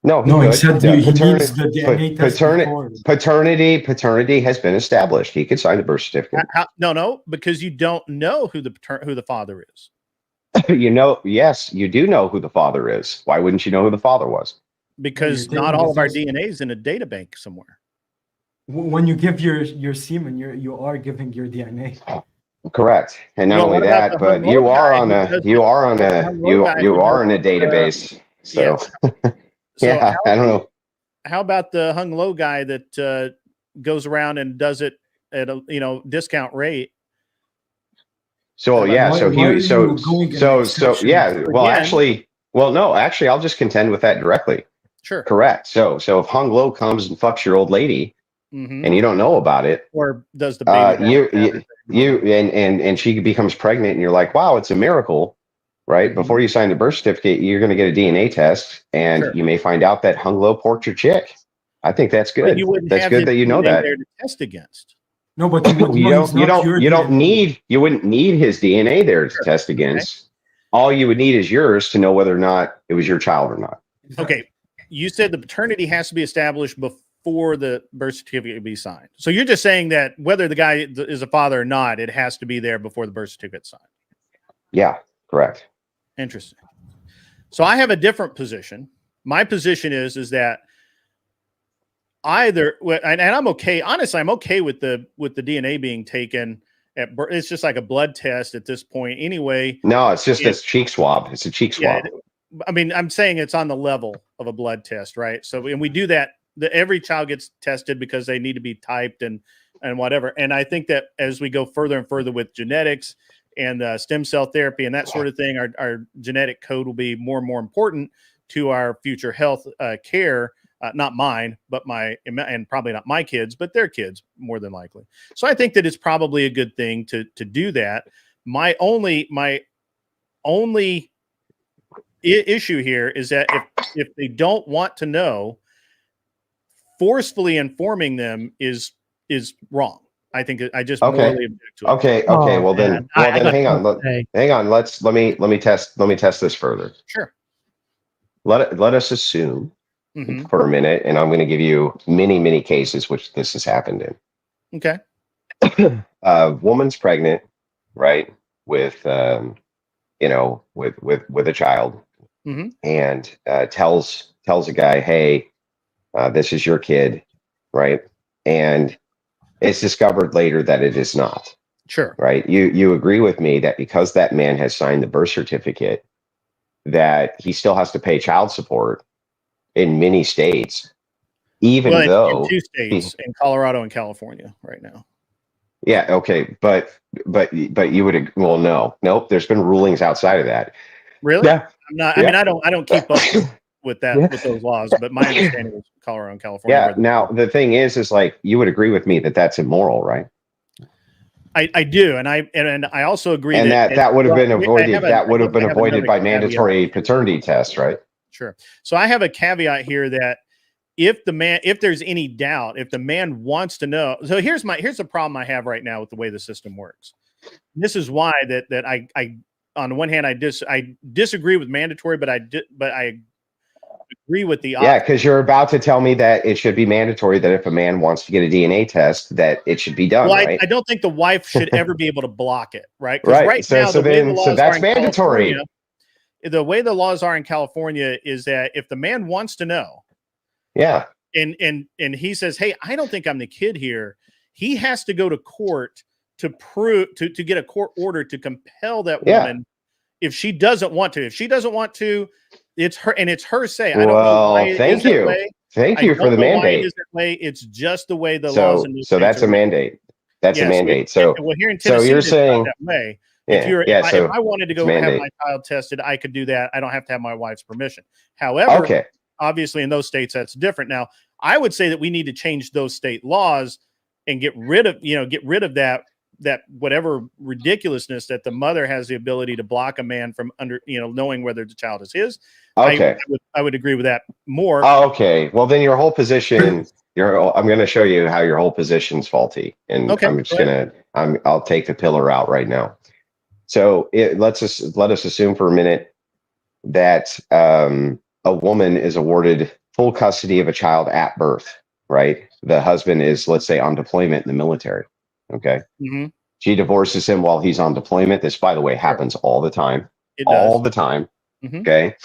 Speaker 5: No, he
Speaker 6: No, he
Speaker 5: could.
Speaker 6: said
Speaker 5: Yeah,
Speaker 6: he needs the DNA test before.
Speaker 5: paternity has been established. He could sign the birth certificate.
Speaker 2: No, because you don't know who the father is.
Speaker 5: Yes, you do know who the father is. Why wouldn't you know who the father was?
Speaker 2: Because
Speaker 6: you're
Speaker 2: not
Speaker 6: taking
Speaker 2: all of our
Speaker 6: this-
Speaker 2: DNA is in a data bank somewhere.
Speaker 6: When you give your semen, you are giving your DNA.
Speaker 5: Correct. And not
Speaker 2: Well,
Speaker 5: only
Speaker 2: what about
Speaker 5: that,
Speaker 2: the
Speaker 5: but
Speaker 2: Hung
Speaker 5: you
Speaker 2: Low
Speaker 5: are
Speaker 2: guy
Speaker 5: on
Speaker 2: who
Speaker 5: a
Speaker 2: does
Speaker 5: you
Speaker 2: it?
Speaker 5: are on
Speaker 2: The
Speaker 5: a
Speaker 2: Hung Low
Speaker 5: you
Speaker 2: guy
Speaker 5: you
Speaker 2: who
Speaker 5: are in
Speaker 2: does
Speaker 5: a database. So
Speaker 2: Yes. So
Speaker 5: yeah, I don't know.
Speaker 2: How about the Hung Low guy that goes around and does it at a discount rate?
Speaker 5: So yeah,
Speaker 6: Why-
Speaker 5: so
Speaker 6: why are
Speaker 5: he so
Speaker 6: you going in
Speaker 5: so
Speaker 6: exceptions?
Speaker 5: yeah. Well,
Speaker 2: Again-
Speaker 5: actually, I'll just contend with that directly.
Speaker 2: Sure.
Speaker 5: Correct. So if Hung Low comes and fucks your old lady
Speaker 2: Mhm.
Speaker 5: and you don't know about it,
Speaker 2: Or does the baby?
Speaker 5: you and she becomes pregnant and you're like, wow, it's a miracle, right?
Speaker 2: Mhm.
Speaker 5: Before you sign the birth certificate, you're going to get a DNA test and
Speaker 2: Sure.
Speaker 5: you may find out that Hung Low porked your chick. I think that's
Speaker 2: But
Speaker 5: good.
Speaker 2: you wouldn't
Speaker 5: That's
Speaker 2: have
Speaker 5: good
Speaker 2: his
Speaker 5: that you know
Speaker 2: DNA
Speaker 5: that.
Speaker 2: there to test against.
Speaker 6: No, but you would know it's not your
Speaker 5: you don't
Speaker 6: DNA.
Speaker 5: need you wouldn't need his DNA there to test against. All you would need is yours to know whether or not it was your child or not.
Speaker 2: Okay. You said the paternity has to be established before the birth certificate can be signed. So you're just saying that whether the guy is a father or not, it has to be there before the birth certificate is signed.
Speaker 5: Yeah, correct.
Speaker 2: Interesting. So I have a different position. My position is that either, and I'm okay. Honestly, I'm okay with the DNA being taken at birth. It's just like a blood test at this point, anyway.
Speaker 5: No, it's just
Speaker 2: Yeah.
Speaker 5: a cheek swab. It's a cheek
Speaker 2: Yeah,
Speaker 5: swab.
Speaker 2: I mean, I'm saying it's on the level of a blood test, right? So, and we do that. Every child gets tested because they need to be typed and whatever. And I think that as we go further and further with genetics and stem cell therapy and that sort of thing, our genetic code will be more and more important to our future health care. Not mine, but and probably not my kids, but their kids more than likely. So I think that it's probably a good thing to do that. My only issue here is that if they don't want to know, forcefully informing them is wrong. I think I just
Speaker 5: Okay.
Speaker 2: morally object to it.
Speaker 5: Okay.
Speaker 3: Oh,
Speaker 5: Well then,
Speaker 3: man. I got
Speaker 5: hang on.
Speaker 3: something to say.
Speaker 5: Hang on. Let me test this further.
Speaker 2: Sure.
Speaker 5: Let us assume
Speaker 2: Mhm.
Speaker 5: for a minute, and I'm going to give you many cases which this has happened in.
Speaker 2: Okay.
Speaker 5: a woman's pregnant, right, with you know, with a child,
Speaker 2: Mhm.
Speaker 5: and tells a guy, hey, this is your kid, right? And it's discovered later that it is not,
Speaker 2: Sure.
Speaker 5: right? You agree with me that because that man has signed the birth certificate, that he still has to pay child support in many states, even
Speaker 2: Well, in
Speaker 5: though
Speaker 2: 2 states, in Colorado and California right now.
Speaker 5: yeah, okay, but you would well, nope. There's been rulings outside of that.
Speaker 2: Really?
Speaker 5: Yeah,
Speaker 2: I'm not. I
Speaker 5: yeah,
Speaker 2: mean, I don't keep up with that
Speaker 5: yeah.
Speaker 2: with those laws, but my understanding is Colorado and California.
Speaker 5: Yeah.
Speaker 2: Where
Speaker 5: Now the thing is like you would agree with me that that's immoral, right?
Speaker 2: I do, and I also agree
Speaker 5: And that would have been
Speaker 2: I
Speaker 5: avoided.
Speaker 2: have
Speaker 5: That would have been avoided
Speaker 2: another
Speaker 5: by
Speaker 2: caveat.
Speaker 5: mandatory paternity tests, right?
Speaker 2: Sure. So I have a caveat here that if there's any doubt, if the man wants to know, so here's the problem I have right now with the way the system works. This is why that I on the one hand I disagree with mandatory, but I agree with the
Speaker 5: Yeah, because you're about to tell me that it should be mandatory that if a man wants to get a DNA test, that it should be done,
Speaker 2: Well,
Speaker 5: right?
Speaker 2: I don't think the wife should ever be able to block it, right? Because
Speaker 5: Right.
Speaker 2: right
Speaker 5: So
Speaker 2: now, the way the laws
Speaker 5: that's
Speaker 2: are in
Speaker 5: mandatory.
Speaker 2: California, the way the laws are in California is that if the man wants to know,
Speaker 5: Yeah.
Speaker 2: and he says, "Hey, I don't think I'm the kid here," he has to go to court to prove to get a court order to compel that
Speaker 5: Yeah.
Speaker 2: woman if she doesn't want to. If she doesn't want to, it's her say. I don't know
Speaker 5: Well,
Speaker 2: why it
Speaker 5: thank
Speaker 2: is that
Speaker 5: you.
Speaker 2: way.
Speaker 5: Thank
Speaker 2: I
Speaker 5: you for
Speaker 2: don't
Speaker 5: the
Speaker 2: know why it
Speaker 5: mandate.
Speaker 2: is that way. It's just the way the laws in those
Speaker 5: So
Speaker 2: states
Speaker 5: that's
Speaker 2: are
Speaker 5: a
Speaker 2: written.
Speaker 5: mandate. That's a
Speaker 2: Yeah,
Speaker 5: mandate. So
Speaker 2: well, here in
Speaker 5: so
Speaker 2: Tennessee,
Speaker 5: you're
Speaker 2: it's not
Speaker 5: saying
Speaker 2: that way.
Speaker 5: yeah,
Speaker 2: If I wanted to
Speaker 5: it's
Speaker 2: go have
Speaker 5: mandate.
Speaker 2: my child tested, I could do that. I don't have to have my wife's permission. However,
Speaker 5: Okay.
Speaker 2: obviously in those states that's different. Now, I would say that we need to change those state laws and get rid of that whatever ridiculousness that the mother has the ability to block a man from knowing whether the child is his.
Speaker 5: Okay.
Speaker 2: I would agree with that more.
Speaker 5: Okay. Well, then your whole position, I'm going to show you how your whole position's faulty, and
Speaker 2: Okay,
Speaker 5: I'm just I'll take the pillar out right now. So let us assume for a minute that a woman is awarded full custody of a child at birth, right? The husband is, let's say, on deployment in the military. Okay.
Speaker 2: Mhm.
Speaker 5: She divorces him while he's on deployment. This, by the way, happens all the time.
Speaker 2: It does.
Speaker 5: All the time.
Speaker 2: Mhm.
Speaker 5: Okay.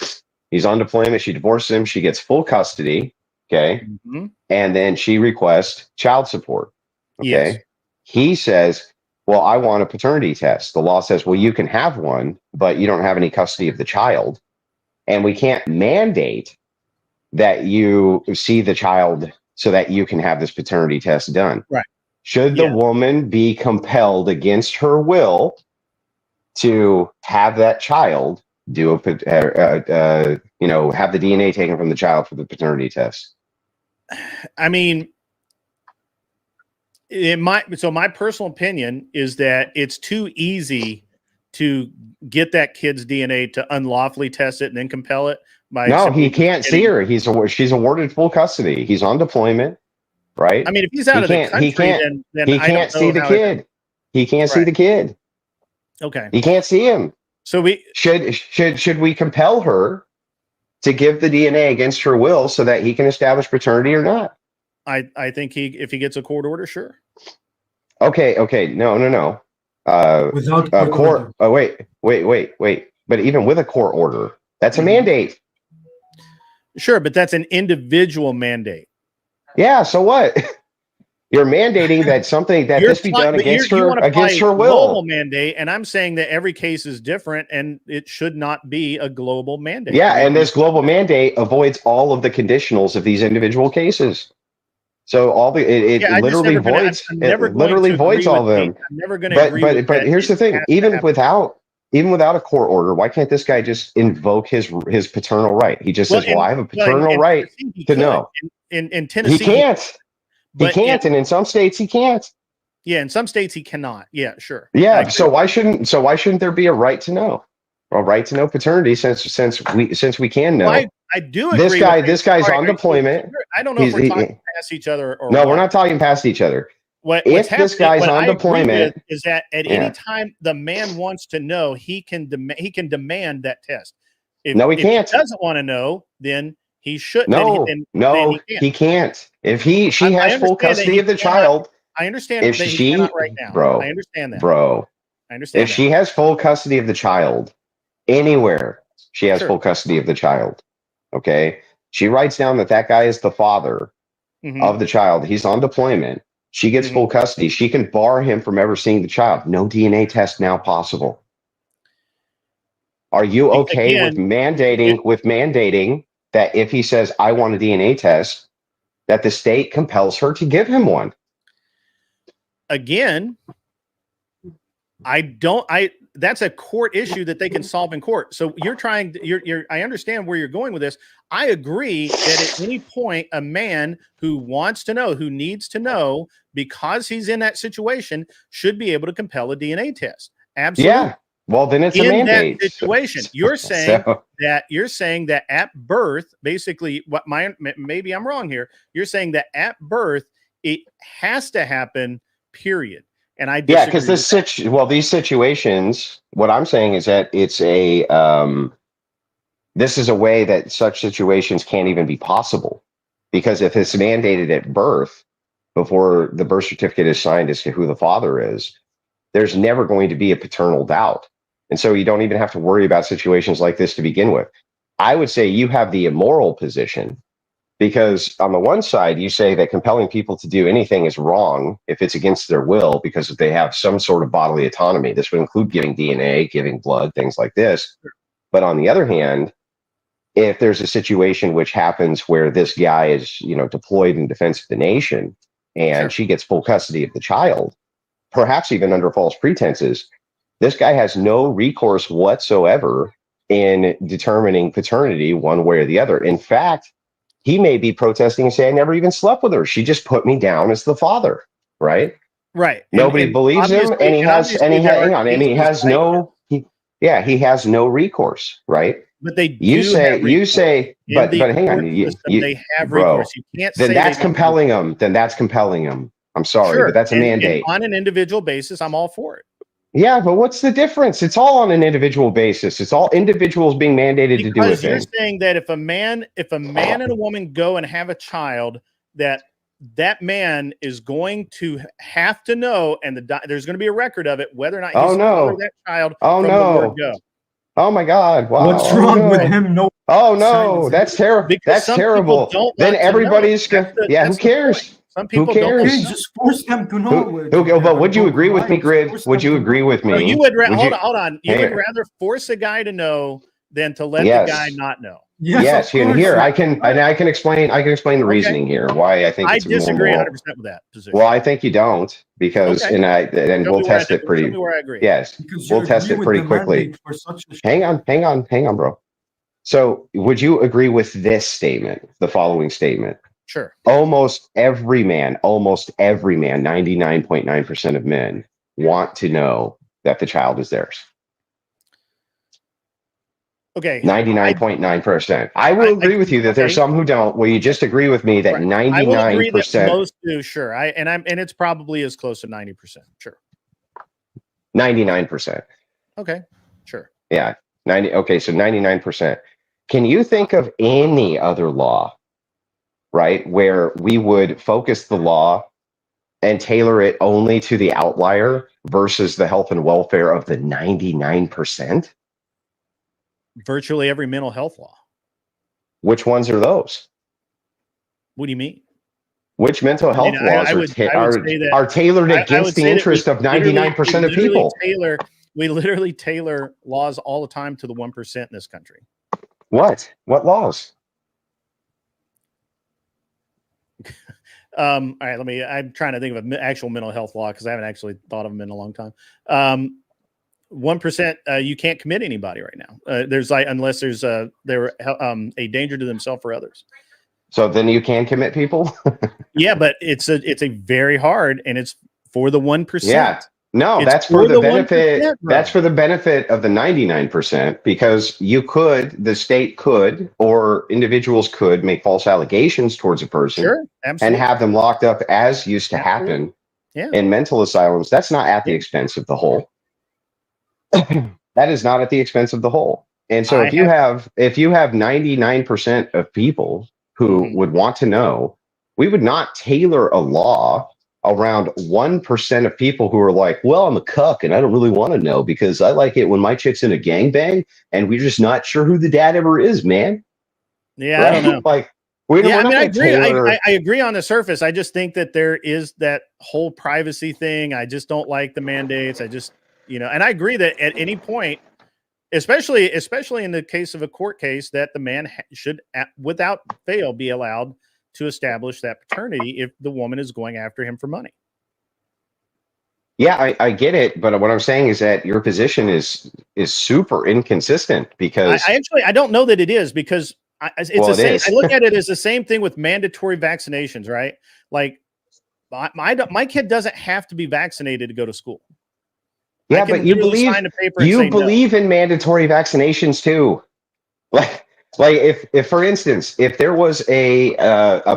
Speaker 5: He's on deployment. She divorces him. She gets full custody. Okay.
Speaker 2: Mhm.
Speaker 5: And then she requests child support. Okay.
Speaker 2: Yes.
Speaker 5: He says, well, I want a paternity test. The law says, well, you can have one, but you don't have any custody of the child. And we can't mandate that you see the child so that you can have this paternity test done.
Speaker 2: Right.
Speaker 5: Should the woman be compelled against her will to have that child do have the DNA taken from the child for the paternity test?
Speaker 2: I mean, my personal opinion is that it's too easy to get that kid's DNA to unlawfully test it and then compel it.
Speaker 5: No, he can't see her. She's awarded full custody. He's on deployment, right?
Speaker 2: I mean, if he's out of the country, then
Speaker 5: he can't see the kid. He can't see the kid.
Speaker 2: Okay,
Speaker 5: he can't see him.
Speaker 2: So we
Speaker 5: should we compel her to give the DNA against her will so that he can establish paternity or not?
Speaker 2: I think if he gets a court order, sure.
Speaker 5: Okay, no.
Speaker 6: Without
Speaker 5: a court. Oh, wait. But even with a court order, that's a mandate.
Speaker 2: Sure, but that's an individual mandate.
Speaker 5: Yeah. So what? You're mandating that this be done against her will.
Speaker 2: Global mandate, and I'm saying that every case is different, and it should not be a global mandate.
Speaker 5: Yeah, and this global mandate avoids all of the conditionals of these individual cases. So it literally voids all of them.
Speaker 2: I'm never going to agree.
Speaker 5: But here's the thing: even without a court order, why can't this guy just invoke his paternal right? He just says, "Well, I have a paternal right to know."
Speaker 2: In Tennessee,
Speaker 5: he can't. And in some states he can't.
Speaker 2: Yeah, in some states he cannot. Yeah, sure.
Speaker 5: Yeah. So why shouldn't there be a right to know? A right to know paternity since we can know.
Speaker 2: Well, I do agree.
Speaker 5: This guy's on deployment.
Speaker 2: I don't know if we're talking past each other or
Speaker 5: no, we're not talking past each other. If this guy's on deployment,
Speaker 2: is that at any time the man wants to know, he can demand that test. If he doesn't want to know, then he shouldn't.
Speaker 5: He can't. If she has full custody of the child,
Speaker 2: I understand
Speaker 5: if
Speaker 2: that he
Speaker 5: she,
Speaker 2: cannot right now.
Speaker 5: bro,
Speaker 2: I understand that.
Speaker 5: bro,
Speaker 2: I understand
Speaker 5: if
Speaker 2: that.
Speaker 5: she has full custody of the child anywhere, she has
Speaker 2: Sure.
Speaker 5: full custody of the child. Okay. She writes down that guy is the father
Speaker 2: Mhm.
Speaker 5: of the child. He's on deployment. She gets
Speaker 2: Mhm.
Speaker 5: full custody. She can bar him from ever seeing the child. No DNA test now possible. Are you okay
Speaker 2: Again,
Speaker 5: with mandating that if he says, I want a DNA test, that the state compels her to give him one?
Speaker 2: Again, that's a court issue that they can solve in court. So I understand where you're going with this. I agree that at any point, a man who wants to know, who needs to know, because he's in that situation, should be able to compel a DNA test. Absolutely.
Speaker 5: Yeah. Well, then it's a
Speaker 2: In
Speaker 5: mandate.
Speaker 2: that situation, you're saying
Speaker 5: So-
Speaker 2: that at birth, basically, maybe I'm wrong here. You're saying that at birth it has to happen. Period. And I disagree.
Speaker 5: Yeah, because these situations, what I'm saying is that it's this is a way that such situations can't even be possible. Because if it's mandated at birth, before the birth certificate is signed as to who the father is, there's never going to be a paternal doubt. And so you don't even have to worry about situations like this to begin with. I would say you have the immoral position, because on the one side, you say that compelling people to do anything is wrong if it's against their will, because if they have some sort of bodily autonomy. This would include giving DNA, giving blood, things like this. But on the other hand, if there's a situation which happens where this guy is, deployed in defense of the nation, and she gets full custody of the child, perhaps even under false pretenses, this guy has no recourse whatsoever in determining paternity one way or the other. In fact, he may be protesting and saying, I never even slept with her. She just put me down as the father, right?
Speaker 2: Right.
Speaker 5: Nobody believes him, and he has no recourse, right?
Speaker 2: But they
Speaker 5: You say, but hang on,
Speaker 2: they have
Speaker 5: bro,
Speaker 2: recourse. You can't
Speaker 5: then
Speaker 2: say
Speaker 5: that's compelling him. I'm sorry, but that's a mandate.
Speaker 2: And on an individual basis, I'm all for it.
Speaker 5: Yeah, but what's the difference? It's all on an individual basis. It's all individuals being mandated to do it.
Speaker 2: Because you're saying that if a man and a woman go and have a child, that man is going to have to know, and there's going to be a record of it, whether or not he's that child from the word go.
Speaker 5: Oh my God! Wow.
Speaker 6: What's wrong with him? No.
Speaker 5: Oh no, that's terrible. That's terrible. Then everybody's gonna. Yeah, who cares?
Speaker 2: Some people
Speaker 5: Who cares?
Speaker 6: Okay, just force them to know.
Speaker 5: But would you agree with me, Grid? Would you agree with me?
Speaker 2: So you would hold on. You would rather force a guy to know than to let the guy not know.
Speaker 5: Yes, and here I can explain the reasoning here why I think
Speaker 2: I
Speaker 5: it's
Speaker 2: disagree
Speaker 5: more
Speaker 2: 100% with that position.
Speaker 5: Well, I think you don't, because we'll test it pretty.
Speaker 2: Tell me where I agree.
Speaker 5: Yes, we'll test it pretty quickly. Hang on, bro. So, would you agree with this statement, the following statement?
Speaker 2: Sure.
Speaker 5: Almost every man, 99.9% of men want to know that the child is theirs.
Speaker 2: Okay.
Speaker 5: 99.9%. I will agree with you that there's some who don't. Will you just agree with me that 99%?
Speaker 2: I will agree that most do, sure. And it's probably as close to 90%. Sure.
Speaker 5: 99%.
Speaker 2: Okay. Sure.
Speaker 5: Yeah. 90. Okay. So 99%. Can you think of any other law, right, where we would focus the law and tailor it only to the outlier versus the health and welfare of the 99%?
Speaker 2: Virtually every mental health law.
Speaker 5: Which ones are those?
Speaker 2: What do you mean?
Speaker 5: Which mental health laws are tailored against the interest of 99% of people?
Speaker 2: We literally tailor laws all the time to the 1% in this country.
Speaker 5: What laws?
Speaker 2: All right, I'm trying to think of an actual mental health law because I haven't actually thought of them in a long time. 1%, you can't commit anybody right now. Unless there's they're a danger to themselves or others.
Speaker 5: So then you can commit people.
Speaker 2: Yeah, but it's a very hard, and it's for the 1%.
Speaker 5: Yeah, no, that's for the benefit. That's for the benefit of the 99%, because the state could, or individuals could make false allegations towards a person,
Speaker 2: sure,
Speaker 5: and have them locked up, as used to happen in mental asylums. That's not at the expense of the whole. That is not at the expense of the whole. And so if you have 99% of people who would want to know, we would not tailor a law around 1% of people who are like, well, I'm a cuck and I don't really want to know because I like it when my chick's in a gangbang and we're just not sure who the dad ever is, man.
Speaker 2: Yeah, I don't know.
Speaker 5: Like,
Speaker 2: I
Speaker 5: I
Speaker 2: agree. I agree on the surface. I just think that there is that whole privacy thing. I just don't like the mandates. I just, and I agree that at any point, especially in the case of a court case, that the man should, without fail, be allowed to establish that paternity if the woman is going after him for money.
Speaker 5: Yeah, I get it, but what I'm saying is that your position is super inconsistent because
Speaker 2: I don't know that it is because it's the same.
Speaker 5: is.
Speaker 2: I look at it as the same thing with mandatory vaccinations, right? Like my kid doesn't have to be vaccinated to go to school.
Speaker 5: Yeah, but you believe in mandatory vaccinations too. Like if for instance, if there was a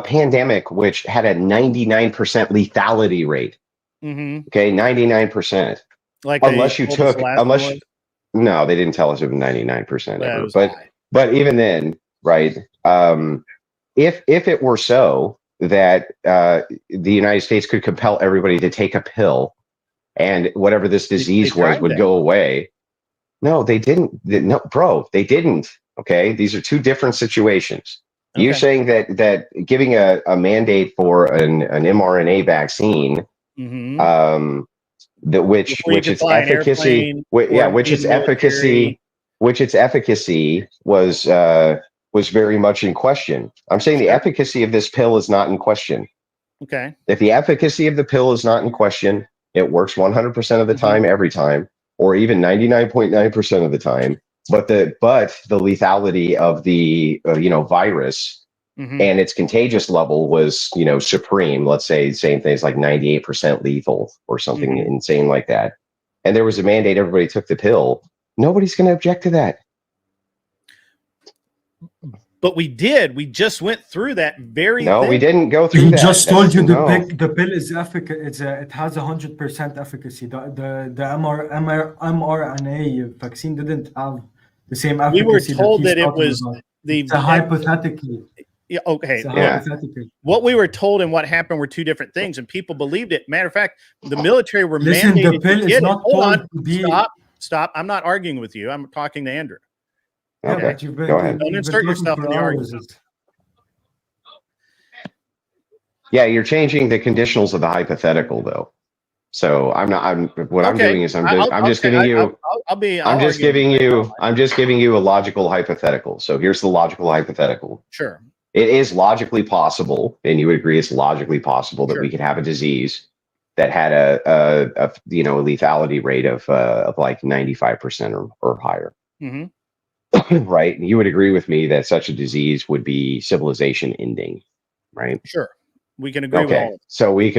Speaker 5: pandemic which had a 99% lethality rate, okay, 99%. Like no, they didn't tell us it was 99% ever, but even then, right? If it were so that the United States could compel everybody to take a pill, and whatever this disease would go away. No, they didn't. No, bro, they didn't. Okay, these are two different situations. Okay. You're saying that giving a mandate for an mRNA vaccine, which its efficacy, which its efficacy was very much in question. I'm saying the efficacy of this pill is not in question.
Speaker 2: Okay.
Speaker 5: If the efficacy of the pill is not in question, it works 100% of the time, every time, or even 99.9% of the time. But the lethality of the virus and its contagious level was supreme. Let's say same things like 98% lethal or something insane like that. And there was a mandate; everybody took the pill. Nobody's going to object to that.
Speaker 2: But we did. We just went through that very.
Speaker 5: No,
Speaker 2: thing.
Speaker 5: We didn't go through
Speaker 6: he
Speaker 5: that.
Speaker 6: Just told you the pill is efficacy. It has 100% efficacy. The mRNA vaccine didn't have the same efficacy.
Speaker 2: We were told that it was
Speaker 6: hypothetically.
Speaker 2: Yeah. Okay. What we were told and what happened were two different things, and people believed it. Matter of fact, the military were mandated.
Speaker 6: The pill is not told to be.
Speaker 2: Stop. I'm not arguing with you. I'm talking to Andrew.
Speaker 5: Okay, go ahead.
Speaker 2: Don't insert yourself in the argument.
Speaker 5: Yeah, you're changing the conditionals of the hypothetical, though. So I'm just giving you a logical hypothetical. So here's the logical hypothetical.
Speaker 2: Sure.
Speaker 5: It is logically possible, and you would agree it's logically possible that we could have a disease that had a lethality rate of like 95% or higher.
Speaker 2: Mm-hmm.
Speaker 5: Right, you would agree with me that such a disease would be civilization ending, right?
Speaker 2: Sure, we can agree.
Speaker 5: Okay, with all so we're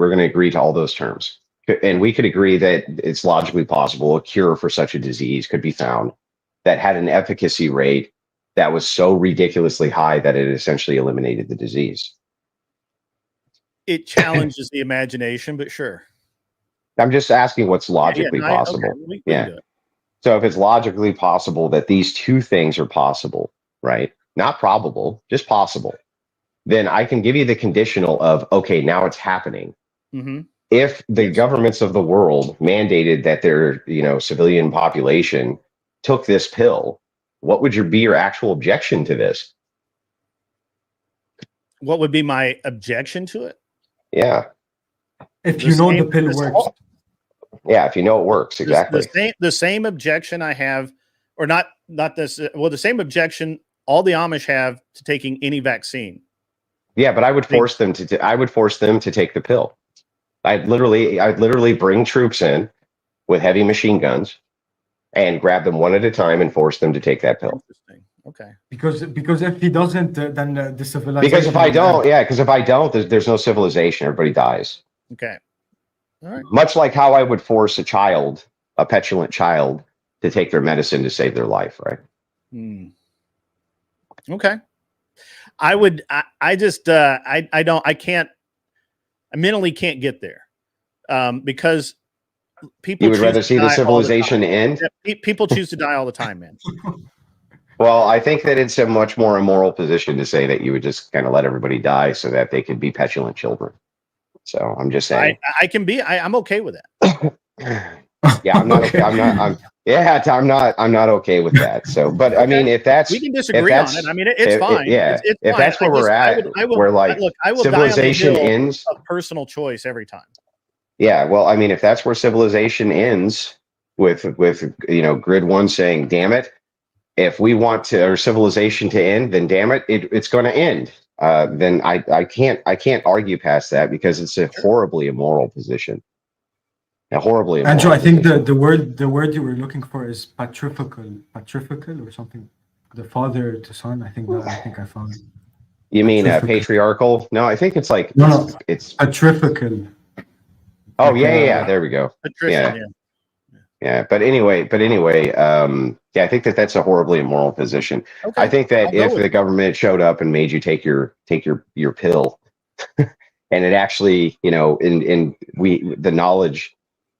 Speaker 5: going to agree to all those terms, and we could agree that it's logically possible a cure for such a disease could be found that had an efficacy rate that was so ridiculously high that it essentially eliminated the disease.
Speaker 2: It challenges the imagination, but sure.
Speaker 5: I'm just asking what's logically possible. Okay, we can do it. So if it's logically possible that these two things are possible, right? Not probable, just possible. Then I can give you the conditional of, okay, now it's happening. If the governments of the world mandated that their, civilian population took this pill, what would be your actual objection to this?
Speaker 2: What would be my objection to it?
Speaker 5: Yeah.
Speaker 6: If the pill works.
Speaker 5: Yeah, if you know it works, exactly.
Speaker 2: The same objection I have, or not this. Well, the same objection all the Amish have to taking any vaccine.
Speaker 5: Yeah, but I would force them to. I would force them to take the pill. I'd literally bring troops in with heavy machine guns and grab them one at a time and force them to take that pill.
Speaker 2: Interesting. Okay.
Speaker 6: Because if he doesn't, then the civilization.
Speaker 5: Because if I don't, there's no civilization. Everybody dies.
Speaker 2: Okay. All right.
Speaker 5: Much like how I would force a petulant child, to take their medicine to save their life, right?
Speaker 2: Okay. I would. I just. I can't. I mentally can't get there, because people.
Speaker 5: You would rather see the civilization end?
Speaker 2: People choose to die all the time, man.
Speaker 5: Well, I think that it's a much more immoral position to say that you would just kind of let everybody die so that they could be petulant children. So I'm just saying.
Speaker 2: I'm okay with that.
Speaker 5: Yeah, I'm not.
Speaker 6: Okay.
Speaker 5: I'm not okay with that. So, but I mean, if that's
Speaker 2: We can disagree on it. I mean, it's fine.
Speaker 5: Yeah,
Speaker 2: it's
Speaker 5: if
Speaker 2: fine.
Speaker 5: that's where we're at, where like
Speaker 2: I will die on the
Speaker 5: civilization
Speaker 2: hill
Speaker 5: ends.
Speaker 2: of personal choice every time.
Speaker 5: Yeah, well, I mean, if that's where civilization ends with grid one saying, "Damn it, if we want our civilization to end, then damn it, it's going to end." Then I can't argue past that because it's a horribly immoral position. A horribly immoral
Speaker 6: Andrew, I think
Speaker 5: position.
Speaker 6: the word you were looking for is patriarchal or something. The father to son. I think I found it.
Speaker 5: You mean
Speaker 6: Patriarchal.
Speaker 5: patriarchal? No, I think it's like
Speaker 6: No,
Speaker 5: it's.
Speaker 6: patriarchal.
Speaker 5: Oh
Speaker 6: Like,
Speaker 5: yeah. There we go.
Speaker 2: Patrician,
Speaker 5: Yeah. But anyway, yeah, I think that's a horribly immoral position.
Speaker 2: Okay.
Speaker 5: I think that
Speaker 2: I'll go
Speaker 5: if
Speaker 2: with
Speaker 5: the government showed up and made you take your pill, and it actually, the knowledge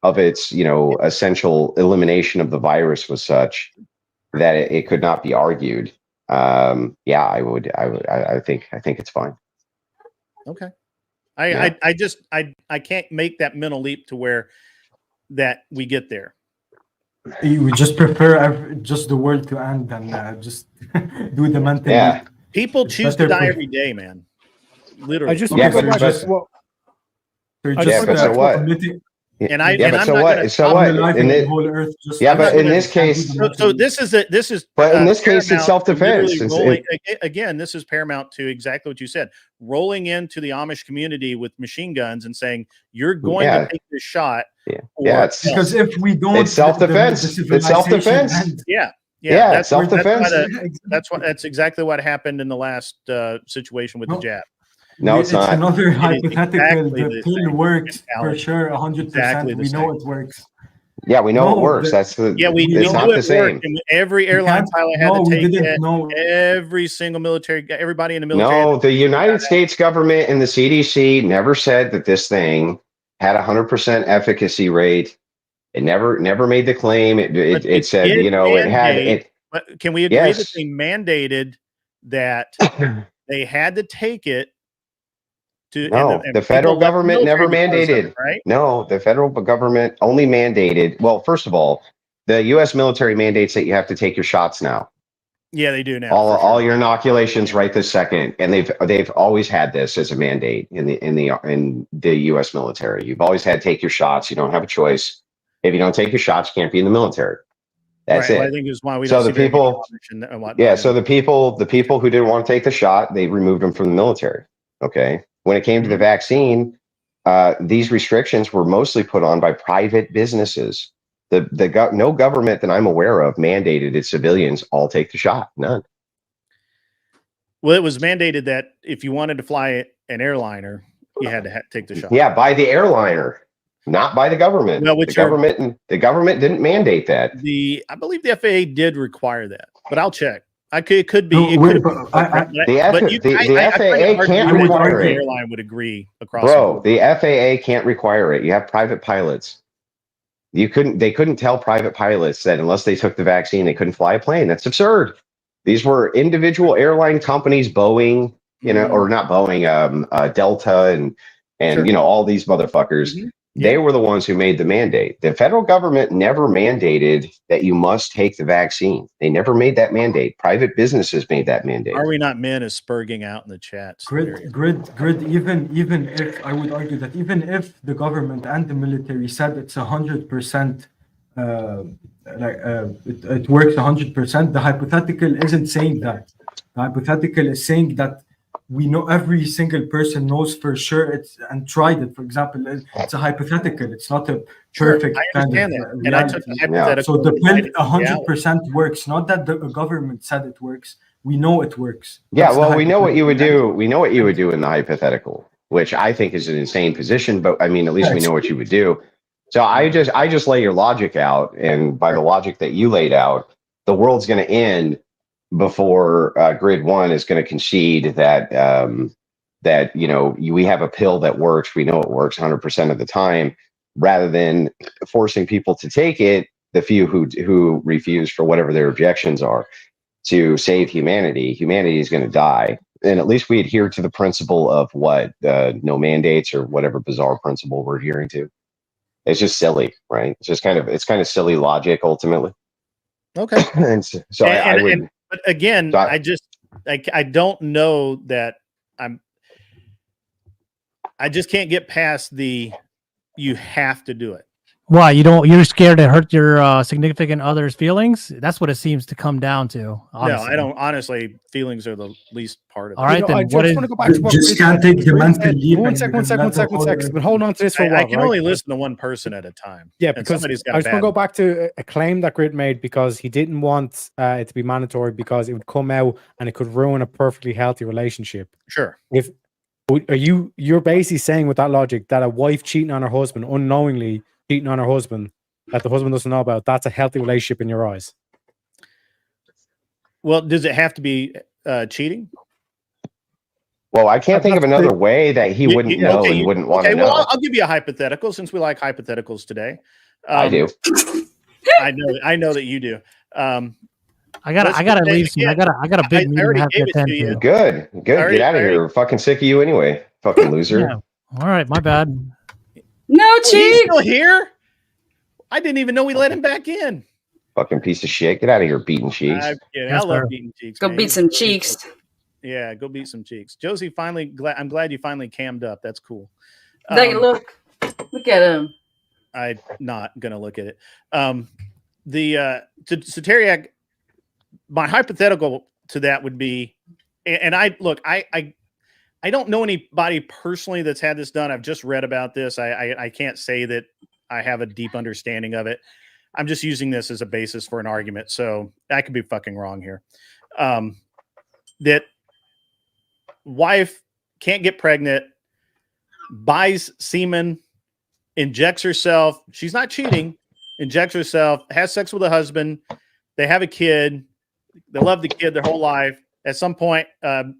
Speaker 5: of its, essential elimination of the virus was such that it could not be argued. Yeah, I think it's fine.
Speaker 2: Okay. I can't make that mental leap to where that we get there.
Speaker 6: You would just prefer just the world to end than just do the mental.
Speaker 5: Yeah.
Speaker 2: People
Speaker 6: It's
Speaker 2: choose to
Speaker 6: better
Speaker 2: die
Speaker 6: for-
Speaker 2: every day, man. Literally.
Speaker 3: I just
Speaker 5: Yeah,
Speaker 3: feel
Speaker 5: but-
Speaker 3: like
Speaker 5: but-
Speaker 6: They're
Speaker 3: I
Speaker 6: just
Speaker 3: just- but
Speaker 5: so what?
Speaker 6: committing-
Speaker 2: And I-
Speaker 5: Yeah,
Speaker 2: and
Speaker 5: but
Speaker 2: I'm
Speaker 5: so
Speaker 2: not
Speaker 5: what?
Speaker 2: gonna
Speaker 5: So
Speaker 2: stop
Speaker 5: what?
Speaker 6: alive
Speaker 5: In
Speaker 6: on the
Speaker 5: it,
Speaker 6: whole earth. Just
Speaker 5: Yeah,
Speaker 2: I'm
Speaker 5: but
Speaker 2: not
Speaker 5: in
Speaker 2: gonna-
Speaker 5: this case,
Speaker 2: So this is
Speaker 5: but in this case, it's
Speaker 2: Paramount
Speaker 5: self-defense.
Speaker 2: literally
Speaker 5: It's-
Speaker 2: rolling, again, this is paramount to exactly what you said. Rolling into the Amish community with machine guns and saying you're going
Speaker 5: Yeah.
Speaker 2: to take this shot.
Speaker 5: Yeah,
Speaker 2: or
Speaker 5: it's
Speaker 6: because if we don't,
Speaker 5: It's self-defense.
Speaker 6: the
Speaker 5: It's
Speaker 6: civilization
Speaker 5: self-defense.
Speaker 6: ends.
Speaker 2: Yeah.
Speaker 5: Yeah,
Speaker 2: That's where-
Speaker 5: self-defense.
Speaker 2: That's exactly what happened in the last situation with the
Speaker 6: No.
Speaker 2: jab.
Speaker 5: No, it's not.
Speaker 6: Another hypothetical.
Speaker 2: exactly
Speaker 6: The
Speaker 2: the
Speaker 6: pill
Speaker 2: same
Speaker 6: works for
Speaker 2: analogy.
Speaker 6: sure, 100%.
Speaker 2: Exactly the
Speaker 6: We know
Speaker 2: same.
Speaker 6: it works.
Speaker 5: Yeah, we know it
Speaker 6: No,
Speaker 5: works.
Speaker 6: the-
Speaker 5: That's the.
Speaker 2: Yeah, we
Speaker 5: It's
Speaker 2: know
Speaker 5: not
Speaker 2: it
Speaker 5: the same.
Speaker 2: worked, and every
Speaker 6: We
Speaker 2: airline
Speaker 6: can't-
Speaker 2: pilot had
Speaker 6: no,
Speaker 2: to
Speaker 6: we
Speaker 2: take
Speaker 6: didn't
Speaker 2: it.
Speaker 6: know.
Speaker 2: Every single military, everybody in the military.
Speaker 5: No, the United States government and the CDC never said that this thing had 100% efficacy rate. It never made the claim. It said,
Speaker 2: did
Speaker 5: it had
Speaker 2: mandate-
Speaker 5: it.
Speaker 2: But can we agree
Speaker 5: Yes.
Speaker 2: that they mandated that they had to take it to?
Speaker 5: No,
Speaker 2: and
Speaker 5: the federal
Speaker 2: people left the
Speaker 5: government never
Speaker 2: military because of
Speaker 5: mandated.
Speaker 2: it, right?
Speaker 5: No, the federal government only mandated. Well, first of all, the U.S. military mandates that you have to take your shots now.
Speaker 2: Yeah, they do now.
Speaker 5: All your inoculations right this second, and they've always had this as a mandate in the U.S. military. You've always had to take your shots. You don't have a choice. If you don't take your shots, you can't be in the military. That's
Speaker 2: right.
Speaker 5: it.
Speaker 2: Well, I think is why we
Speaker 5: So
Speaker 2: don't
Speaker 5: the
Speaker 2: see very many
Speaker 5: people-
Speaker 2: Amish and whatnot.
Speaker 5: Yeah, so the people who didn't want to take the shot, they removed them from the military. Okay. When it came to the vaccine, these restrictions were mostly put on by private businesses. No government that I'm aware of mandated its civilians all take the shot. None.
Speaker 2: Well, it was mandated that if you wanted to fly an airliner, you had to take the shot.
Speaker 5: Yeah, by the airliner, not by the government.
Speaker 2: Well,
Speaker 5: the government didn't mandate that.
Speaker 2: I believe the FAA did require that, but I'll check. It could be.
Speaker 6: No,
Speaker 2: It
Speaker 6: wait,
Speaker 2: could
Speaker 6: but
Speaker 5: The FAA can't require
Speaker 2: the
Speaker 5: it.
Speaker 2: airline would agree across.
Speaker 5: Bro, the FAA can't require it. You have private pilots. They couldn't tell private pilots that unless they took the vaccine, they couldn't fly a plane. That's absurd. These were individual airline companies, Boeing, or not Boeing, Delta, and
Speaker 2: Sure.
Speaker 5: all these motherfuckers.
Speaker 2: Mhm.
Speaker 5: They were the ones who made the mandate. The federal government never mandated that you must take the vaccine. They never made that mandate. Private businesses made that mandate.
Speaker 2: Are we not men? Is spurging out in the chats.
Speaker 6: Grid. Even if I would argue that even if the government and the military said it's 100%, it works 100%, the hypothetical isn't saying that. The hypothetical is saying that we know every single person knows for sure and tried it. For example, it's a hypothetical. It's not a perfect
Speaker 2: I understand that, and I
Speaker 6: reality.
Speaker 2: took the hypothetical.
Speaker 6: So the pill
Speaker 2: reality.
Speaker 6: 100% works. Not that the government said it works. We know it works.
Speaker 5: Yeah,
Speaker 6: That's the
Speaker 5: well, we know what you would
Speaker 6: hypothetical.
Speaker 5: do. We know what you would do in the hypothetical, which I think is an insane position, but I mean, at least we know what you would do. So I just lay your logic out, and by the logic that you laid out, the world's going to end before Grid One is going to concede that we have a pill that works. We know it works 100% of the time, rather than forcing people to take it. The few who refuse for whatever their objections are, to save humanity. Humanity is going to die and at least we adhere to the principle of what no mandates or whatever bizarre principle we're adhering to. It's just silly, right? It's kind of silly logic ultimately.
Speaker 2: Okay.
Speaker 5: And so I would.
Speaker 2: But again,
Speaker 5: So
Speaker 2: I don't know that I just can't get past you have to do it.
Speaker 3: Why you're scared to hurt your significant other's feelings? That's what it seems to come down to. Honestly.
Speaker 2: No, I don't. Honestly, feelings are the least part of it.
Speaker 3: All right, then
Speaker 7: I
Speaker 3: what
Speaker 7: just
Speaker 3: is?
Speaker 7: want to go back to what
Speaker 6: Just
Speaker 7: Chris
Speaker 6: can't
Speaker 7: said.
Speaker 6: take the mental leap.
Speaker 7: One
Speaker 6: and
Speaker 7: sec.
Speaker 6: you can let the other-
Speaker 7: But hold on to this for a while.
Speaker 2: I can
Speaker 7: right?
Speaker 2: only listen to one person at a time.
Speaker 7: Yeah,
Speaker 2: and
Speaker 7: because
Speaker 2: somebody's got
Speaker 7: I just want to
Speaker 2: bad-
Speaker 7: go back to a claim that Grid made because he didn't want it to be mandatory because it would come out and it could ruin a perfectly healthy relationship.
Speaker 2: Sure.
Speaker 7: You're basically saying with that logic that a wife cheating on her husband, unknowingly cheating on her husband, that the husband doesn't know about, that's a healthy relationship in your eyes.
Speaker 2: Well, does it have to be cheating?
Speaker 5: Well, I can't think of another way that he wouldn't know and wouldn't want to know.
Speaker 2: Well, I'll give you a hypothetical since we like hypotheticals today.
Speaker 5: I do.
Speaker 2: I know that you do.
Speaker 3: I gotta leave soon. I got a big meeting I have to attend to.
Speaker 5: Good. Get out of here. We're fucking sick of you anyway. Fucking loser.
Speaker 3: Yeah. All right, my bad.
Speaker 8: No
Speaker 2: He's
Speaker 8: cheat.
Speaker 2: still here. I didn't even know we let him back in.
Speaker 5: Fucking piece of shit. Get out of here, beating cheeks.
Speaker 2: I
Speaker 3: That's
Speaker 2: love
Speaker 3: fair.
Speaker 2: beating cheeks.
Speaker 8: Go
Speaker 2: man.
Speaker 8: beat some cheeks.
Speaker 2: Yeah, go beat some cheeks. Josie, I'm glad you finally cammed up. That's cool.
Speaker 8: Look at him.
Speaker 2: I'm not gonna look at it. To Teriak, my hypothetical to that would be, and I don't know anybody personally that's had this done. I've just read about this. I can't say that I have a deep understanding of it. I'm just using this as a basis for an argument. So I could be fucking wrong here. That wife can't get pregnant, buys semen, injects herself. She's not cheating. Injects herself, has sex with a husband. They have a kid. They love the kid their whole life. At some point, an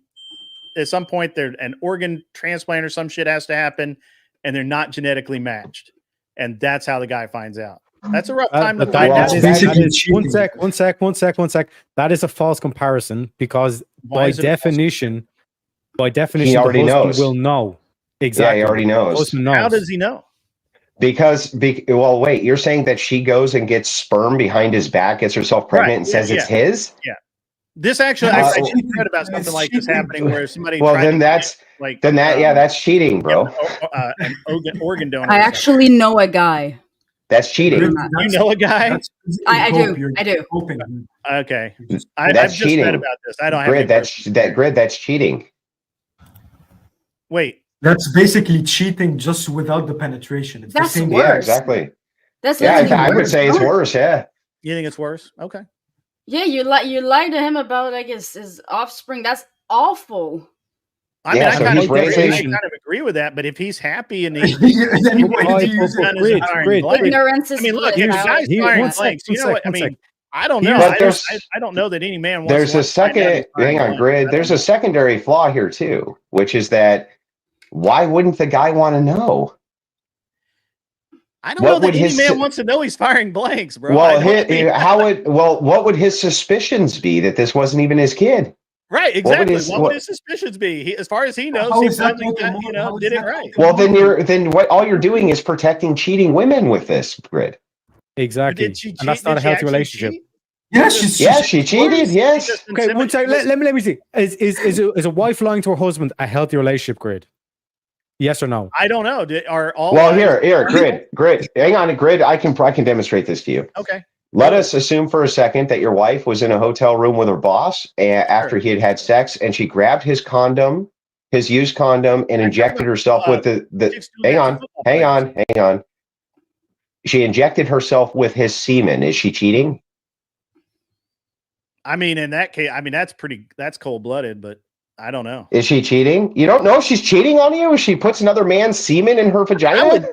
Speaker 2: organ transplant or some shit has to happen, and they're not genetically matched. And that's how the guy finds out. That's a rough time to find out.
Speaker 6: One sec. That is a false comparison because by definition,
Speaker 5: he
Speaker 6: the
Speaker 5: already
Speaker 6: husband
Speaker 5: knows.
Speaker 6: will know. Exactly.
Speaker 5: Yeah, he already knows.
Speaker 2: How does he know?
Speaker 5: Because wait, you're saying that she goes and gets sperm behind his back, gets herself pregnant, and says it's his?
Speaker 2: Yeah. This actually, I just read about something like this happening where somebody.
Speaker 5: Well,
Speaker 2: tried
Speaker 5: then
Speaker 2: to
Speaker 5: that's
Speaker 2: like
Speaker 5: that's cheating, bro.
Speaker 2: An organ donor.
Speaker 8: I actually know a guy.
Speaker 5: That's cheating.
Speaker 2: You know a guy?
Speaker 8: I do.
Speaker 2: Okay.
Speaker 5: That's
Speaker 2: I've just
Speaker 5: cheating.
Speaker 2: read about this. I don't have
Speaker 5: Grid.
Speaker 2: any
Speaker 5: That's cheating.
Speaker 2: Wait.
Speaker 6: That's basically cheating just without the penetration. It's
Speaker 8: That's
Speaker 6: the same.
Speaker 8: worse.
Speaker 5: Yeah, exactly.
Speaker 8: That's
Speaker 5: Yeah,
Speaker 8: literally
Speaker 5: I would say it's worse. Yeah.
Speaker 2: You think it's worse? Okay.
Speaker 8: Yeah, you lie to him about like his offspring. That's awful.
Speaker 2: I mean,
Speaker 5: Yeah,
Speaker 2: I
Speaker 5: so
Speaker 2: kind
Speaker 5: he's raising-
Speaker 2: of agree with that, but if he's happy and he's
Speaker 8: Ignorance is
Speaker 2: I mean, look,
Speaker 8: bliss.
Speaker 2: if
Speaker 8: I
Speaker 2: guy's
Speaker 8: always say
Speaker 2: firing
Speaker 8: that.
Speaker 2: blanks, you know what I mean? I don't know. I don't know that any man wants
Speaker 5: There's
Speaker 2: to
Speaker 5: a second. Hang on, Grid. There's a secondary flaw here too, which is that why wouldn't the guy want to know?
Speaker 2: I don't know that any man wants to know he's firing blanks, bro.
Speaker 5: Well, what would his suspicions be that this wasn't even his kid?
Speaker 2: Right, exactly. What would his suspicions be? As far as he knows, he finally did it right.
Speaker 5: Well, then what? All you're doing is protecting cheating women with this, Grid.
Speaker 7: Exactly, and that's not a healthy relationship.
Speaker 5: Yes, she cheated. Yes.
Speaker 7: Okay, one second. Let me see. Is a wife lying to her husband a healthy relationship, Grid? Yes or no?
Speaker 2: I don't know. Are all
Speaker 5: well here, Grid. Hang on, Grid. I can demonstrate this to you.
Speaker 2: Okay.
Speaker 5: Let us assume for a second that your wife was in a hotel room with her boss after he had sex, and she grabbed his used condom, and injected herself with the. Hang on. She injected herself with his semen. Is she cheating?
Speaker 2: I mean, in that case, that's cold-blooded, but I don't know.
Speaker 5: Is she cheating? You don't know if she's cheating on you if she puts another man's semen in her vagina?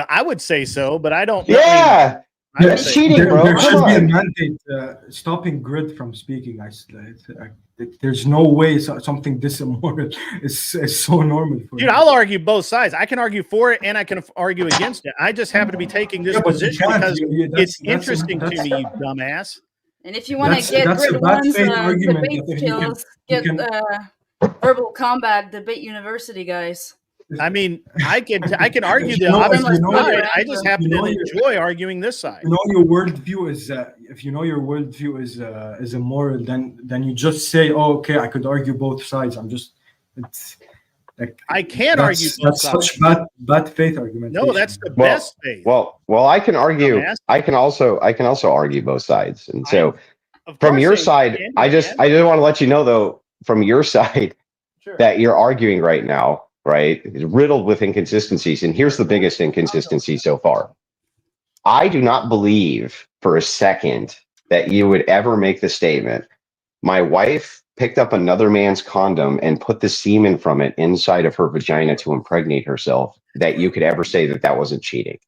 Speaker 2: I would say so, but I don't know.
Speaker 5: Yeah. That's cheating, bro.
Speaker 6: There should be a mandate stopping Grid from speaking. There's no way something this immoral is so normal for
Speaker 2: Dude, I'll argue both sides. I can argue for it and I can argue against it. I just happen to be taking this position because it's interesting to me, you dumbass.
Speaker 8: And if you want to get Grid one's debate skills, Verbal Combat Debate University, guys.
Speaker 2: I mean, I can argue
Speaker 6: If
Speaker 2: the
Speaker 6: you know-
Speaker 2: opposite
Speaker 6: if you know-
Speaker 2: side. I just happen
Speaker 6: you know
Speaker 2: to
Speaker 6: your-
Speaker 2: enjoy arguing this side.
Speaker 6: You know your worldview is if you know your worldview is immoral, then you just say, oh, okay, I could argue both sides. It's like
Speaker 2: I can argue both
Speaker 6: that's
Speaker 2: sides.
Speaker 6: such bad faith argumentation.
Speaker 2: No, that's the
Speaker 5: Well,
Speaker 2: best faith.
Speaker 5: Well, I can argue.
Speaker 2: Dumbass.
Speaker 5: I can also argue both sides. And so,
Speaker 2: Of
Speaker 5: from
Speaker 2: course
Speaker 5: your
Speaker 2: I
Speaker 5: side,
Speaker 2: can,
Speaker 5: I just
Speaker 2: man.
Speaker 5: want to let you know though, from your side,
Speaker 2: Sure.
Speaker 5: that you're arguing right now, right, is riddled with inconsistencies. And here's the biggest inconsistency so far. I do not believe for a second that you would ever make the statement, my wife picked up another man's condom and put the semen from it inside of her vagina to impregnate herself, that you could ever say that that wasn't cheating.